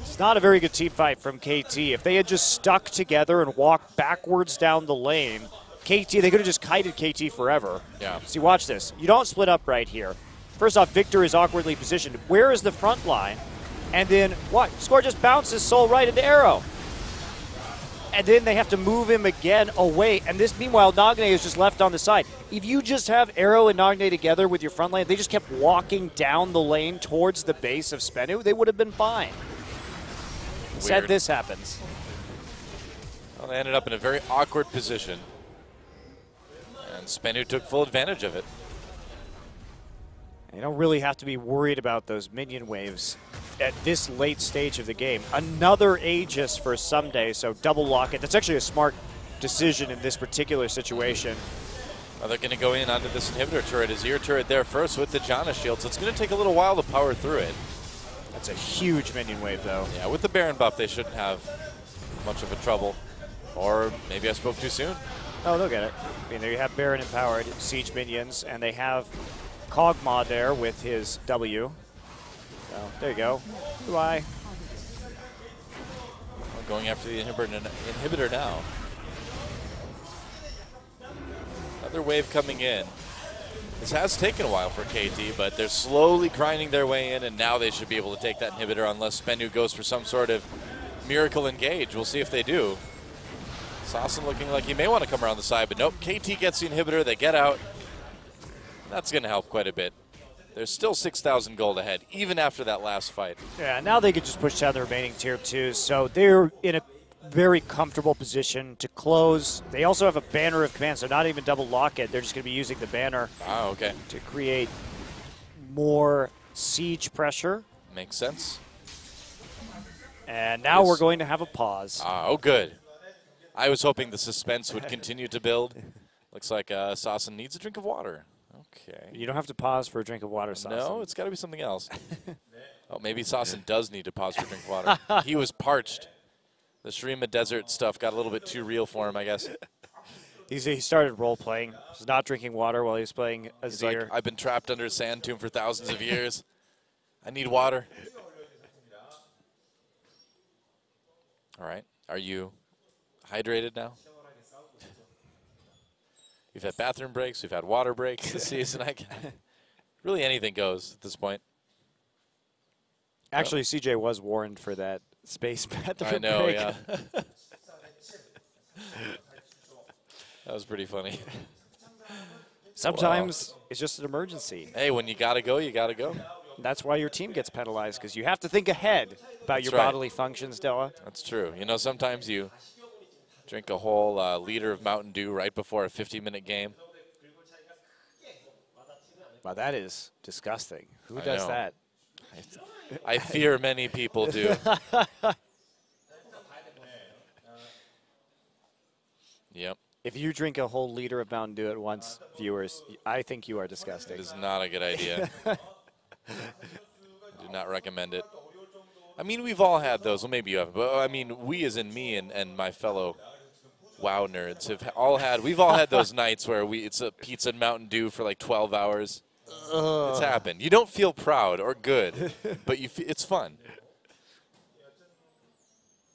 it's not a very good team fight from KT. If they had just stuck together and walked backwards down the lane, KT, they could have just kited KT forever. Yeah. See, watch this. You don't split up right here. First off, Victor is awkwardly positioned. Where is the front line? And then, what? Score just bounces Soul right into Arrow. And then they have to move him again away. And this, meanwhile, Nagne is just left on the side. If you just have Arrow and Nagne together with your front lane, they just kept walking down the lane towards the base of SBENU, they would have been fine. Instead, this happens. Well, they ended up in a very awkward position. And SBENU took full advantage of it. You don't really have to be worried about those minion waves at this late stage of the game. Another Aegis for Someday, so double lock it. That's actually a smart decision in this particular situation. Well, they're going to go in onto this inhibitor turret. Azir turret there first with the Janna shield, so it's going to take a little while to power through it. That's a huge minion wave, though. Yeah, with the Baron buff, they shouldn't have much of a trouble. Or maybe I spoke too soon. Oh, they'll get it. I mean, there you have Baron empowered siege minions, and they have Kog'Maw there with his W. So there you go. Goodbye. Well, going after the inhibitor now. Another wave coming in. This has taken a while for KT, but they're slowly grinding their way in, and now they should be able to take that inhibitor unless SBENU goes for some sort of miracle engage. We'll see if they do. Sasson looking like he may want to come around the side, but nope. KT gets the inhibitor. They get out. That's going to help quite a bit. There's still 6,000 gold ahead, even after that last fight. Yeah, now they could just push down the remaining tier 2s, so they're in a very comfortable position to close. They also have a banner of command, so not even double lock it. They're just going to be using the banner to create more siege pressure. Makes sense. And now we're going to have a pause. Oh, good. I was hoping the suspense would continue to build. Looks like Sasson needs a drink of water. Okay. You don't have to pause for a drink of water, Sasson. No, it's got to be something else. Oh, maybe Sasson does need to pause for a drink of water. He was parched. The Shurima Desert stuff got a little bit too real for him, I guess. He started role-playing. He's not drinking water while he was playing Azir. He's like, I've been trapped under a sand tomb for thousands of years. I need water. All right. Are you hydrated now? We've had bathroom breaks. We've had water breaks this season. Really anything goes at this point. Actually, CJ was warned for that space bathroom I know, break. yeah. That was pretty funny. Sometimes it's just an emergency. Hey, when you got to go, you got to go. That's why your team gets penalized, because you have to think ahead about your bodily functions, Doa. That's true. You know, sometimes you drink a whole liter of Mountain Dew right before a 50-minute game. Wow, that is disgusting. Who does that? I fear many people do. Yep. If you drink a whole liter of Mountain Dew at once, viewers, I think you are disgusting. It is not a good idea. I do not recommend it. I mean, we've all had those. Well, maybe you haven't. But, I mean, we as in me and my fellow WoW nerds we've all had those nights where it's a pizza and Mountain Dew for like 12 hours. It's happened. You don't feel proud or good, but it's fun.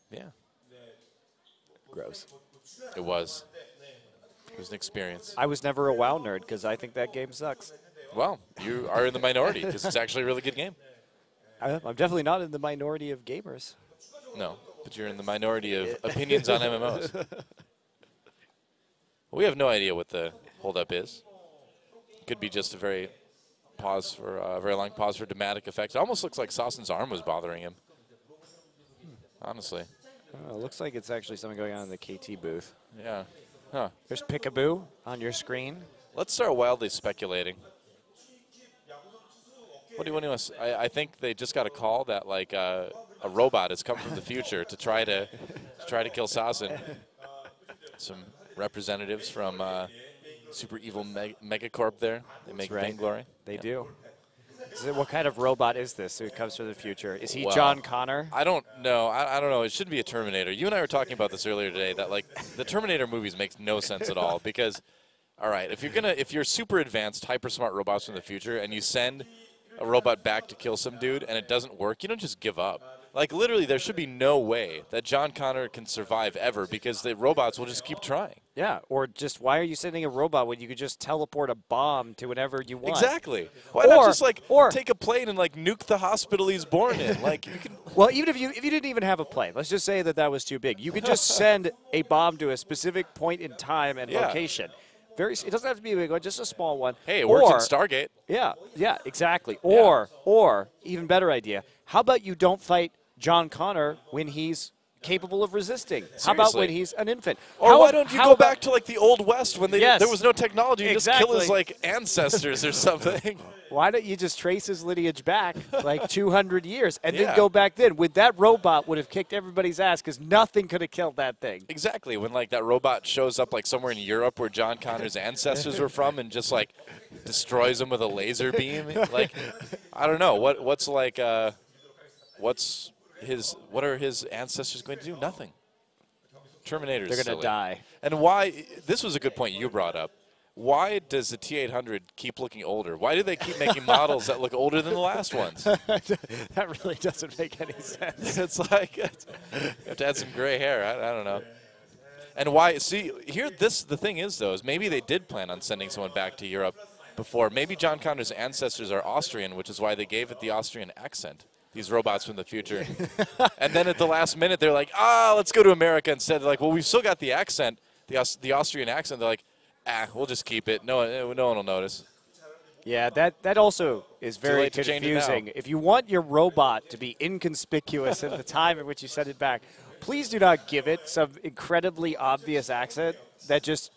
Yeah. Gross. It was. It was an experience. I was never a WoW nerd because I think that game sucks. Well, you are in the minority because it's actually a really good game. I'm definitely not in the minority of gamers. No, but you're in the minority of opinions on MMOs. Well, we have no idea what the holdup is. It could be just a very long pause for dramatic effects. It almost looks like Sasson's arm was bothering him. Honestly. Oh, it looks like it's actually something going on in the KT booth. Yeah. Huh. There's Peekaboo on your screen. Let's start wildly speculating. What do you want to? I think they just got a call that like a robot has come from the future to try to to try to kill Sassen. Some representatives from Super Evil Megacorp there. They make Vainglory. They do. What kind of robot is this who comes from the future? Is he Well, John Connor? I don't know. I don't know. It shouldn't be a Terminator. You and I were talking about this earlier today, that like the Terminator movies makes no sense at all because, all right, if you're super advanced, hyper smart robots from the future and you send a robot back to kill some dude and it doesn't work, you don't just give up. Like literally, there should be no way that John Connor can survive ever because the robots will just keep trying. Yeah, or just why are you sending a robot when you could just teleport a bomb to whenever you want? Exactly. Why not just like take a plane and like nuke the hospital he's born in? Like you can. Well, even if you didn't even have a plane, let's just say that was too big. You could just send a bomb to a specific point in time and location. It doesn't have to be a big one, just a small one. Hey, it worked in Stargate. Yeah, exactly. Or even better idea, how about you don't fight John Connor when he's capable of resisting? Seriously. How about when he's an infant? Or why don't you go back to like the Old West when there was no technology? You exactly. just kill his like ancestors or something. Why don't you just trace his lineage back like 200 years and then go back then? That robot would have kicked everybody's ass because nothing could have killed that thing. Exactly. When like that robot shows up like somewhere in Europe where John Connor's ancestors were from and just like destroys them with a laser beam. Like, I don't know. What are his ancestors going to do? Nothing. Terminators. They're going to die. And why? This was a good point you brought up. Why does the T800 keep looking older? Why do they keep making models that look older than the last ones? That really doesn't make any sense. It's like you have to add some gray hair. I don't know. And why? See, here, the thing is, though, is maybe they did plan on sending someone back to Europe before. Maybe John Connor's ancestors are Austrian, which is why they gave it the Austrian accent. These robots from the future. And then at the last minute, they're like, let's go to America instead. They're like, well, we've still got the accent, the Austrian accent. They're like, we'll just keep it. No one will notice. Yeah, that also is very confusing. If you want your robot to be inconspicuous at the time in which you send it back, please do not give it some incredibly obvious accent that just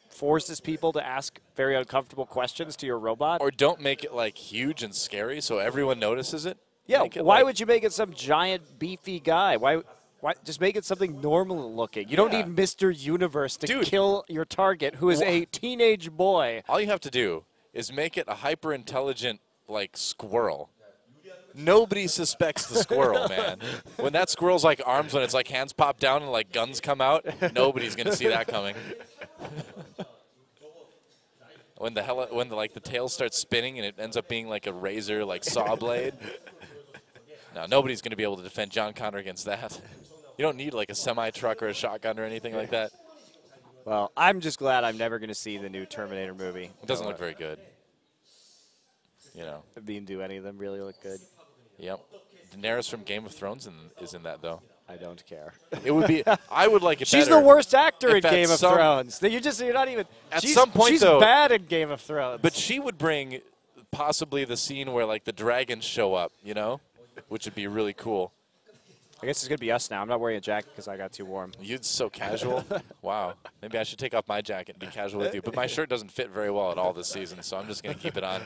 forces people to ask very uncomfortable questions to your robot. Or don't make it like huge and scary so everyone notices it. Yeah, why would you make it some giant, beefy guy? Why just make it something normal looking? You don't need Mr. Universe to kill your target, who is a teenage boy. All you have to do is make it a hyper-intelligent, like, squirrel. Nobody suspects the squirrel, man. When that squirrel's, like, arms, when its, like, hands pop down and, like, guns come out, nobody's going to see that coming. When the tail starts spinning and it ends up being, like, a razor, like, saw blade. No, nobody's going to be able to defend John Connor against that. You don't need like a semi-truck or a shotgun or anything like that. Well, I'm just glad I'm never going to see the new Terminator movie. It doesn't look very good. You know. Do any of them really look good? Yep. Daenerys from Game of Thrones is in that, though. I don't care. It would be. I would like it She's better the worst actor in Game of Thrones. You're not even. At some point, she's though, bad in Game of Thrones. But she would bring possibly the scene where like the dragons show up, you know? Which would be really cool. I guess it's going to be us now. I'm not wearing a jacket because I got too warm. You're so casual. Wow. Maybe I should take off my jacket and be casual with you. But my shirt doesn't fit very well at all this season, so I'm just going to keep it on.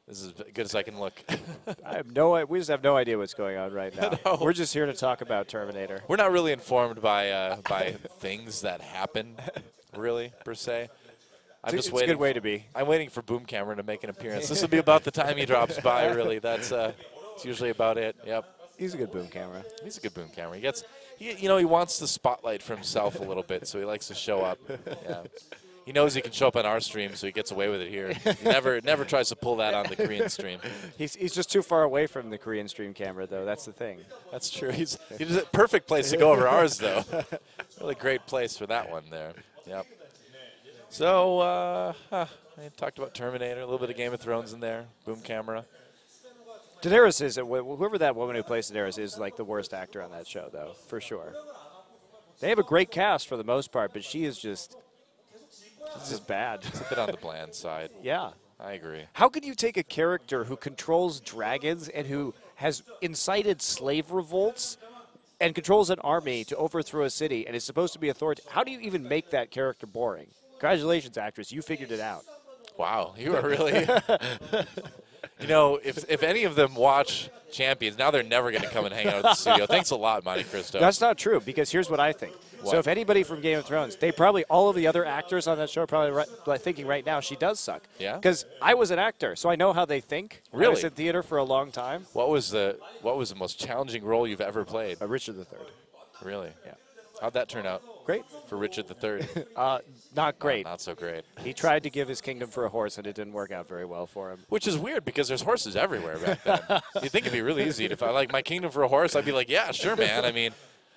This is as good as I can look. We just have no idea what's going on right now. No. We're just here to talk about Terminator. We're not really informed by things that happen, really, per se. It's a good way to be. I'm waiting for Boom Cameron to make an appearance. This will be about the time he drops by, really. That's usually about it. Yep. He's a good boom camera. He's a good boom camera. He wants the spotlight for himself a little bit, so he likes to show up. Yeah. He knows he can show up on our stream, so he gets away with it here. He never tries to pull that on the Korean stream. He's just too far away from the Korean stream camera, though. That's the thing. That's true. He's a perfect place to go over ours, though. Really great place for that one there. Yep. So, I talked about Terminator, a little bit of Game of Thrones in there, boom camera. Daenerys is, whoever that woman who plays Daenerys is like the worst actor on that show, though, for sure. They have a great cast for the most part, but she's just bad. It's a bit on the bland side. Yeah. I agree. How can you take a character who controls dragons and who has incited slave revolts and controls an army to overthrow a city and is supposed to be authoritative? How do you even make that character boring? Congratulations, actress. You figured it out. Wow. You are really... You know, if any of them watch champions. Now they're never going to come and hang out at the studio. Thanks a lot, Monte Cristo. That's not true, because here's what I think. What? So if anybody from Game of Thrones, all of the other actors on that show are probably thinking right now she does suck. Yeah? Because I was an actor, so I know how they think. Really? I was in theater for a long time. What was the most challenging role you've ever played? Richard III. Really? Yeah. How'd that turn out? Great. For Richard III? Not great. Not so great. He tried to give his kingdom for a horse, and it didn't work out very well for him. Which is weird because there's horses everywhere back then. You'd think it'd be really easy. If I like my kingdom for a horse, I'd be like, yeah, sure, man. I mean,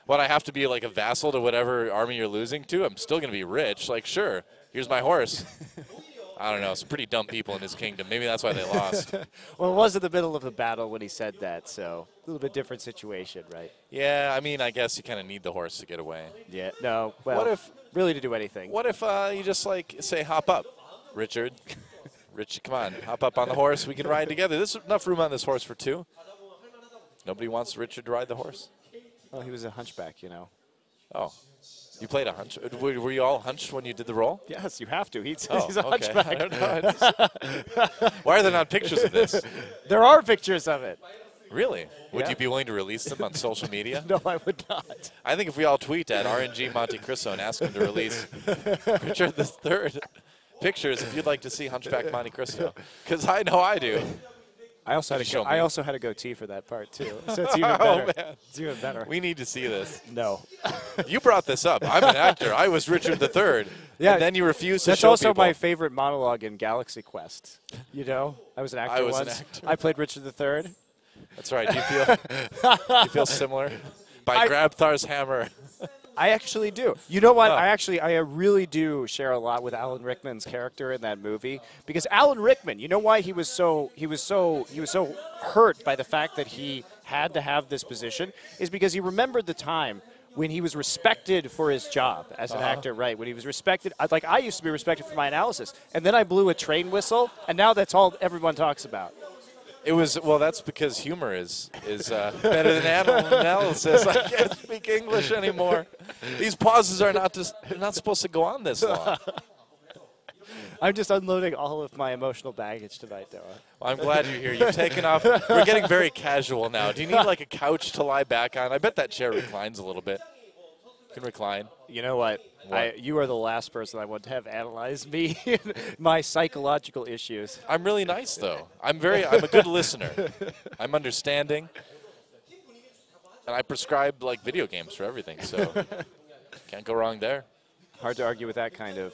what, I have to be like a vassal to whatever army you're losing to? I'm still going to be rich. Like, sure, here's my horse. I don't know. Some pretty dumb people in his kingdom. Maybe that's why they lost. Well, it was in the middle of the battle when he said that, so a little bit different situation, right? Yeah, I mean, I guess you kind of need the horse to get away. Yeah, no, well, What if really to do anything. What if you just, like, say, hop up, Richard? Richard, come on, hop up on the horse. We can ride together. There's enough room on this horse for two. Nobody wants Richard to ride the horse? Well, he was a hunchback, you know. Oh. You played a hunch. Were you all hunched when you did the role? Yes, you have to. He's a Okay. hunchback. I don't know. Why are there not pictures of this? There are pictures of it. Really? Would Yeah. you be willing to release them on social media? No, I would not. I think if we all tweet at RNG Monte Cristo and ask him to release Richard III pictures, if you'd like to see Hunchback Monte Cristo, because I know I do. I also had a goatee for that part too, so it's even better. Oh, man. It's even better. We need to see this. No. You brought this up. I'm an actor. I was Richard III. Yeah, and then you refused to That's show also people. my favorite monologue in Galaxy Quest. You know, I was an actor I was an once. actor. I played Richard III. That's right. Do you feel similar? By Grabthar's hammer. I actually do. You know what? Oh. I really do share a lot with Alan Rickman's character in that movie, because Alan Rickman, you know why he was so hurt by the fact that he had to have this position, is because he remembered the time when he was respected for his job as an actor, right? When he was respected, like I used to be respected for my analysis, and then I blew a train whistle, and now that's all everyone talks about. It was, well, that's because humor is better than analysis. I can't speak English anymore. These pauses are they're not supposed to go on this long. I'm just unloading all of my emotional baggage tonight, Noah. Well, I'm glad you're here. You've taken off. We're getting very casual now. Do you need like a couch to lie back on? I bet that chair reclines a little bit. You can recline. You know what? You are the last person I want to have analyze me and my psychological issues. I'm really nice, though. I'm a good listener. I'm understanding. And I prescribe, like, video games for everything, so can't go wrong there. Hard to argue with that kind of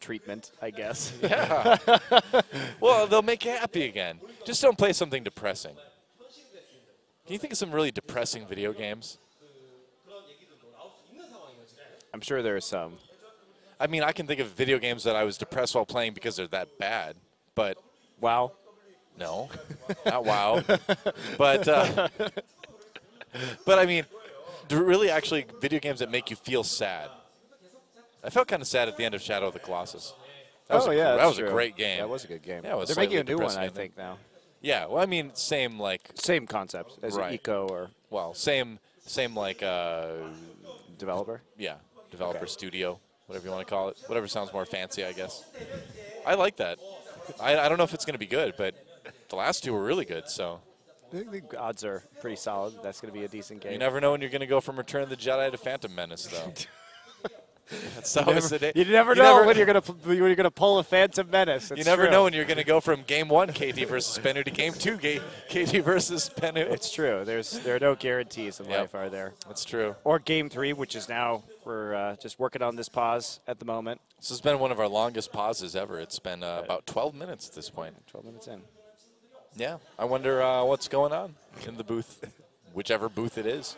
treatment, I guess. Yeah. Well, they'll make you happy again. Just don't play something depressing. Can you think of some really depressing video games? I'm sure there are some. I mean, I can think of video games that I was depressed while playing because they're that bad, but WoW? no, not WoW. But I mean, really actually video games that make you feel sad. I felt kind of sad at the end of Shadow of the Colossus. That was a great game. That was a good game. Yeah, it was They're making a slightly new one, depressing I ending. think, now. Yeah, well, I mean, same concept as Right. Eco or same developer. yeah, developer Okay. studio, whatever you want to call it. Whatever sounds more fancy, I guess. I like that. I don't know if it's going to be good, but the last two were really good, so. I think the odds are pretty solid. That's going to be a decent game. You never know when you're going to go from Return of the Jedi to Phantom Menace, though. That's always the day. You never know when you're gonna pull a Phantom Menace. You never know when you're going to go from Game 1 KT versus SBENU to Game 2 KT versus SBENU. It's true. There are no guarantees in Yep. life, are there? That's true. Or Game 3, which is now we're just working on this pause at the moment. This has been one of our longest pauses ever. It's been about 12 minutes at this point. 12 minutes in. Yeah. I wonder what's going on in the booth, whichever booth it is.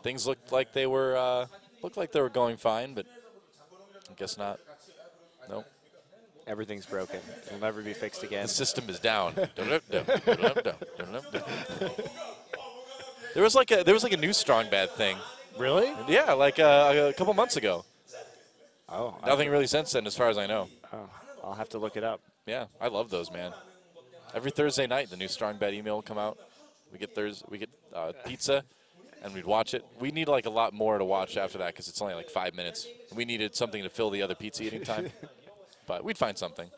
Things looked like they were going fine, but I guess not. Nope. Everything's broken. It'll never be fixed again. The system is down. There was like a new strong bad thing. Really? Yeah, like a couple months ago. Oh. Nothing really since then, as far as I know. Oh, I'll have to look it up. Yeah, I love those, man. Every Thursday night, the new strong bad email will come out. We get pizza, and we'd watch it. We need like a lot more to watch after that because it's only like 5 minutes. We needed something to fill the other pizza eating time, but we'd find something.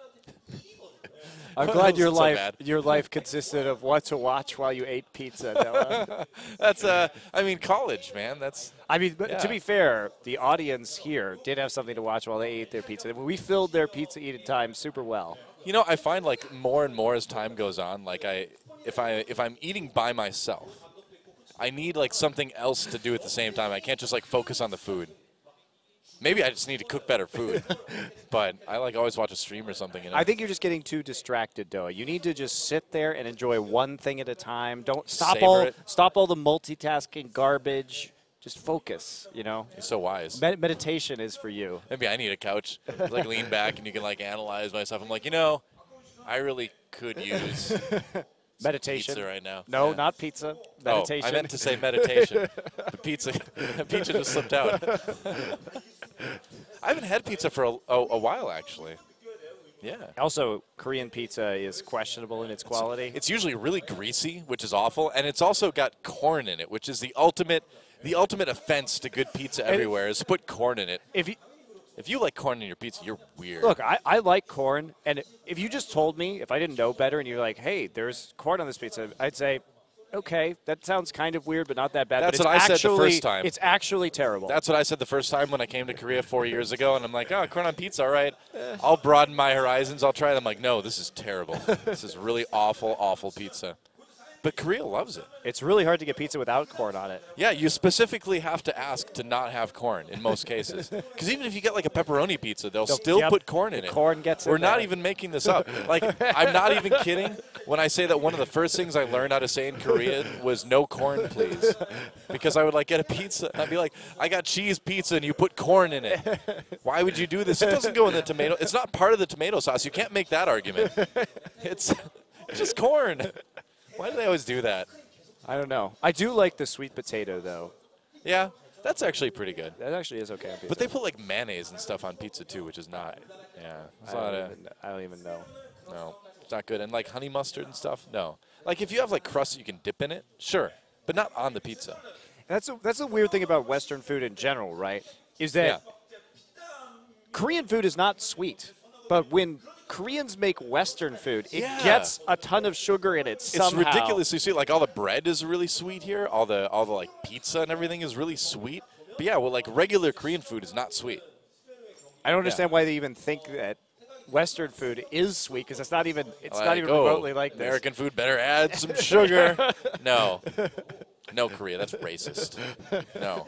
I'm glad your so life consisted of what to watch while you ate pizza, Noah. That's I mean, college, man. That's. I mean, Yeah. to be fair, the audience here did have something to watch while they ate their pizza. We filled their pizza eating time super well. You know, I find like more and more as time goes on, like if I'm eating by myself, I need like something else to do at the same time. I can't just like focus on the food. Maybe I just need to cook better food. But I like always watch a stream or something. You know? I think you're just getting too distracted, Doa. You need to just sit there and enjoy one thing at a time. Don't stop stop all the multitasking garbage. Just focus, you know. You're so wise. Meditation is for you. Maybe I need a couch. Like lean back and you can like analyze myself. I'm like, you know, I really could use meditation pizza right now. No, yeah. Not pizza. Meditation. Oh, I meant to say meditation. The pizza just slipped out. I haven't had pizza for a while, actually. Yeah. Also, Korean pizza is questionable in its quality. It's usually really greasy, which is awful, and it's also got corn in it, which is the ultimate offense to good pizza everywhere is put corn in it. If you like corn in your pizza, you're weird. Look, I like corn, and if you just told me, if I didn't know better, and you're like, hey, there's corn on this pizza, I'd say, okay, that sounds kind of weird, but not that bad. That's but what I said the first time. It's actually terrible. That's what I said the first time when I came to Korea 4 years ago, and I'm like, oh, corn on pizza, all right. I'll broaden my horizons. I'll try it. I'm like, no, this is terrible. This is really awful, awful pizza. But Korea loves it. It's really hard to get pizza without corn on it. Yeah, you specifically have to ask to not have corn in most cases. Because even if you get like a pepperoni pizza, they'll still put corn in it. Corn gets We're not even making this up. Like, I'm not even kidding when I say that one of the first things I learned how to say in Korean was no corn, please. Because I would like get a pizza and I'd be like, I got cheese pizza and you put corn in it. Why would you do this? It doesn't go in the tomato. It's not part of the tomato sauce. You can't make that argument. It's just corn. Why do they always do that? I don't know. I do like the sweet potato, though. Yeah, that's actually pretty good. That actually is okay on pizza. But they put like mayonnaise and stuff on pizza too, which is not. Yeah, I don't even know. No, it's not good. And like honey mustard and stuff, no. Like if you have like crust that you can dip in it, sure, but not on the pizza. That's a weird thing about Western food in general, right? Is that Korean food is not sweet, but when Koreans make Western food, it gets a ton of sugar in it somehow. It's ridiculously sweet. Like all the bread is really sweet here. All the like pizza and everything is really sweet. But yeah, well, like regular Korean food is not sweet. I don't understand why they even think that Western food is sweet because it's not even remotely like this. American food better add some sugar. No, Korea, that's racist. No.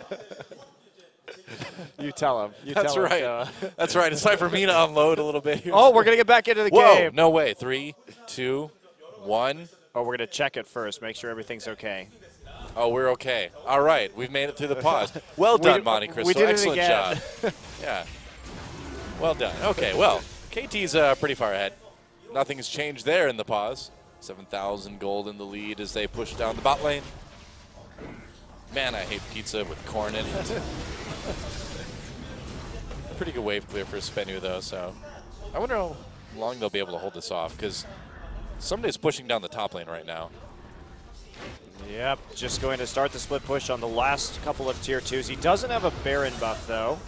You tell him. That's right. That's right. It's time for me to unload a little bit here. Oh, we're going to get back into the Whoa, game. No way. 3, 2, 1. Oh, we're going to check it first, make sure everything's okay. Oh, we're okay. All right. We've made it through the pause. Well done, Monte Cristo. We did Excellent it again. job. Yeah. Well done. Okay, well, KT's pretty far ahead. Nothing's changed there in the pause. 7,000 gold in the lead as they push down the bot lane. Man, I hate pizza with corn in it. Pretty good wave clear for SBENU, though, so I wonder how long they'll be able to hold this off, because somebody's pushing down the top lane right now. Yep, just going to start the split push on the last couple of tier 2s. He doesn't have a Baron buff, though.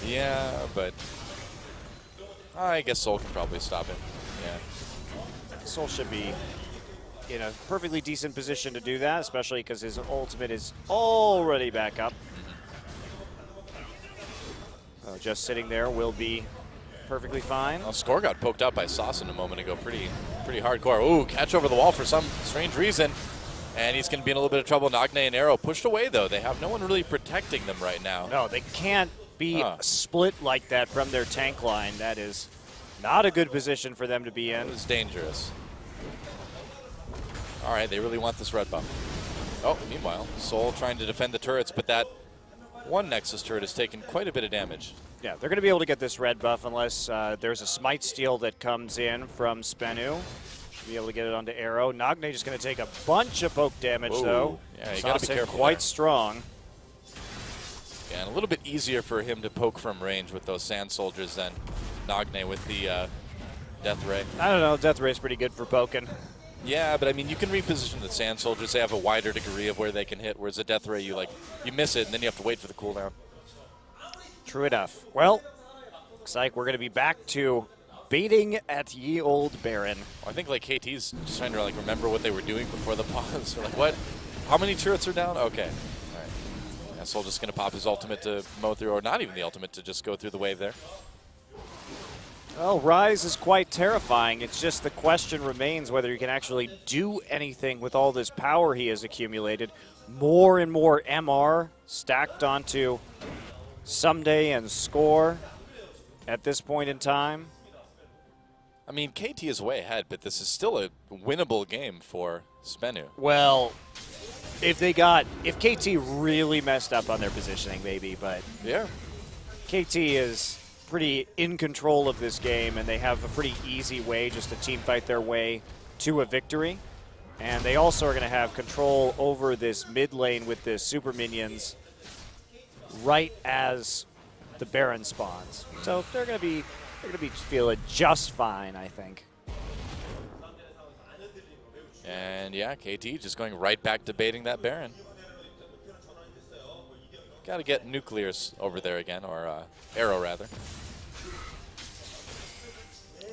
Yeah, but I guess Soul can probably stop him. Yeah. Soul should be in a perfectly decent position to do that, especially because his ultimate is already back up. Just sitting there will be perfectly fine. Well, Score got poked out by Saucin a moment ago. Pretty hardcore. Ooh, catch over the wall for some strange reason. And he's going to be in a little bit of trouble. Nagne and Arrow pushed away, though. They have no one really protecting them right now. No, they can't be split like that from their tank line. That is not a good position for them to be in. It's dangerous. All right, they really want this red buff. Oh, meanwhile, Soul trying to defend the turrets, but that one Nexus turret has taken quite a bit of damage. Yeah, they're going to be able to get this red buff unless there's a smite steal that comes in from SBENU. Should be able to get it onto Arrow. Nagne just going to take a bunch of poke damage, though. Yeah, you got to be careful. Quite strong. Yeah, and a little bit easier for him to poke from range with those Sand Soldiers than Nagne with the Death Ray. I don't know. Death Ray's pretty good for poking. Yeah, but I mean, you can reposition the Sand Soldiers. They have a wider degree of where they can hit, whereas a Death Ray, you miss it, and then you have to wait for the cooldown. True enough. Well, looks like we're going to be back to baiting at ye old Baron. I think like KT's just trying to like remember what they were doing before the pause. They're like, what? How many turrets are down? Okay. All right. Yeah, Soul just going to pop his ultimate to mow through, or not even the ultimate, to just go through the wave there. Well, Rise is quite terrifying. It's just the question remains whether he can actually do anything with all this power he has accumulated. More and more MR stacked onto Someday and Score at this point in time. I mean, KT is way ahead, but this is still a winnable game for SBENU. Well, if KT really messed up on their positioning, maybe, but yeah, KT is pretty in control of this game, and they have a pretty easy way just to team fight their way to a victory. And they also are going to have control over this mid lane with the super minions right as the Baron spawns. So they're going to be feeling just fine, I think. And yeah, KT just going right back to baiting that Baron. Got to get Nuclear's over there again, or Arrow rather.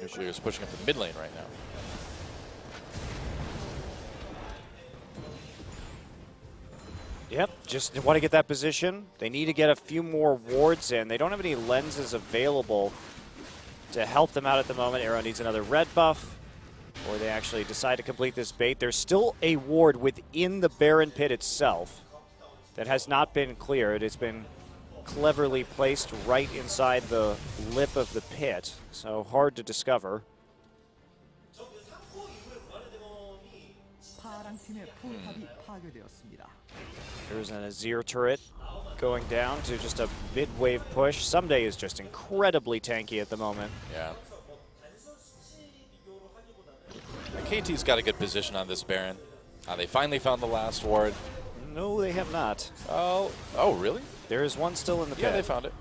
Nuclear's pushing up the mid lane right now. Yep, just want to get that position. They need to get a few more wards in. They don't have any lenses available to help them out at the moment. Arrow needs another red buff, or they actually decide to complete this bait. There's still a ward within the Baron pit itself that has not been cleared. It's been cleverly placed right inside the lip of the pit, so hard to discover. There's an Azir turret going down to just a mid-wave push. Someday is just incredibly tanky at the moment. Yeah. KT's got a good position on this Baron. They finally found the last ward. No, they have not. Oh, really? There is one still in the pit. Yeah, they found it.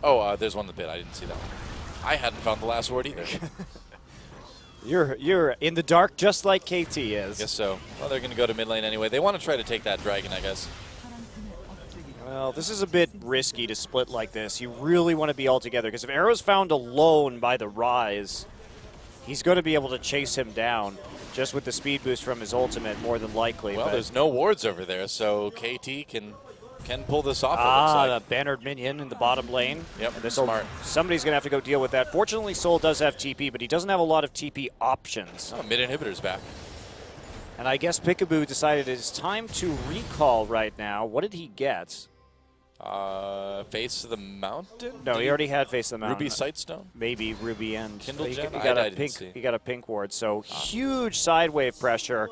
Oh, there's one in the pit. I didn't see that one. I hadn't found the last ward either. You're in the dark just like KT is. Guess so. Well, they're going to go to mid lane anyway. They want to try to take that dragon, I guess. Well, this is a bit risky to split like this. You really want to be all together, because if Arrow's found alone by the Rise, he's going to be able to chase him down just with the speed boost from his ultimate, more than likely. Well, there's no wards over there, so KT can pull this off, it looks like. The bannered minion in the bottom lane. Yep, smart. Somebody's going to have to go deal with that. Fortunately, Soul does have TP, but he doesn't have a lot of TP options. Oh, mid-inhibitor's back. And I guess Peekaboo decided it's time to recall right now. What did he get? Face of the Mountain? No, he already had Face of the Mountain. Ruby Sightstone? Maybe Ruby and Kindle he Gem? got a pink ward. So huge sidewave pressure.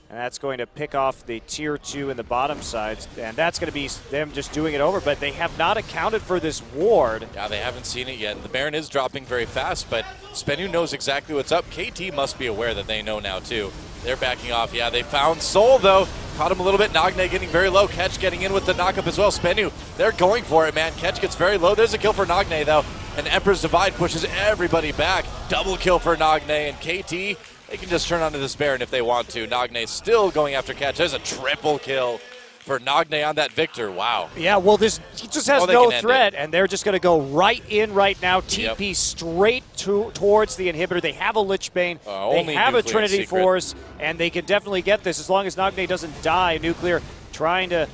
And that's going to pick off the tier 2 in the bottom sides. And that's going to be them just doing it over. But they have not accounted for this ward. Yeah, they haven't seen it yet. The Baron is dropping very fast, but SBENU knows exactly what's up. KT must be aware that they know now, too. They're backing off. Yeah, they found Soul, though. Caught him a little bit. Nagne getting very low. Catch getting in with the knockup as well. SBENU, they're going for it, man. Catch gets very low. There's a kill for Nagne, though. And Emperor's Divide pushes everybody back. Double kill for Nagne, and KT, they can just turn onto this Baron if they want to. Nagne still going after Catch. There's a triple kill for Nagne on that Victor. Wow. Yeah, well, he just has no threat, and they're just going to go right in right now. TP straight towards the inhibitor. They have a Lich Bane. They have a Trinity Force, and they can definitely get this as long as Nagne doesn't die. Nuclear trying to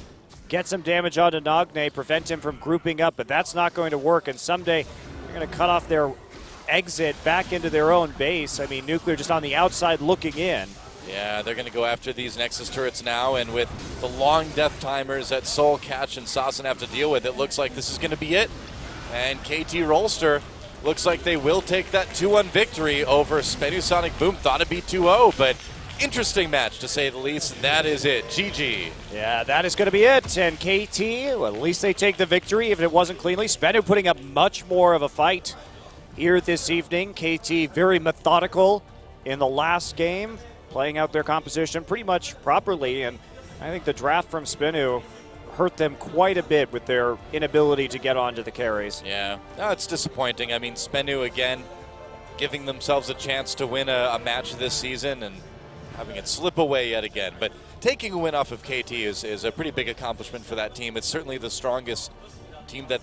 get some damage onto Nagne, prevent him from grouping up, but that's not going to work. And someday they're going to cut off their exit back into their own base. I mean, Nuclear just on the outside looking in. Yeah, they're going to go after these Nexus turrets now, and with the long death timers that Soul, Catch, and Sasan have to deal with, it looks like this is going to be it. And KT Rolster looks like they will take that 2-1 victory over SBENU Sonicboom. Thought it'd be 2-0, but interesting match to say the least, and that is it. GG. Yeah, that is going to be it. And KT, well, at least they take the victory, even if it wasn't cleanly. SBENU putting up much more of a fight here this evening. KT very methodical in the last game, playing out their composition pretty much properly, and I think the draft from SBENU hurt them quite a bit with their inability to get onto the carries. Yeah, no, it's disappointing. I mean, SBENU, again, giving themselves a chance to win a match this season and having it slip away yet again. But taking a win off of KT is a pretty big accomplishment for that team. It's certainly the strongest team that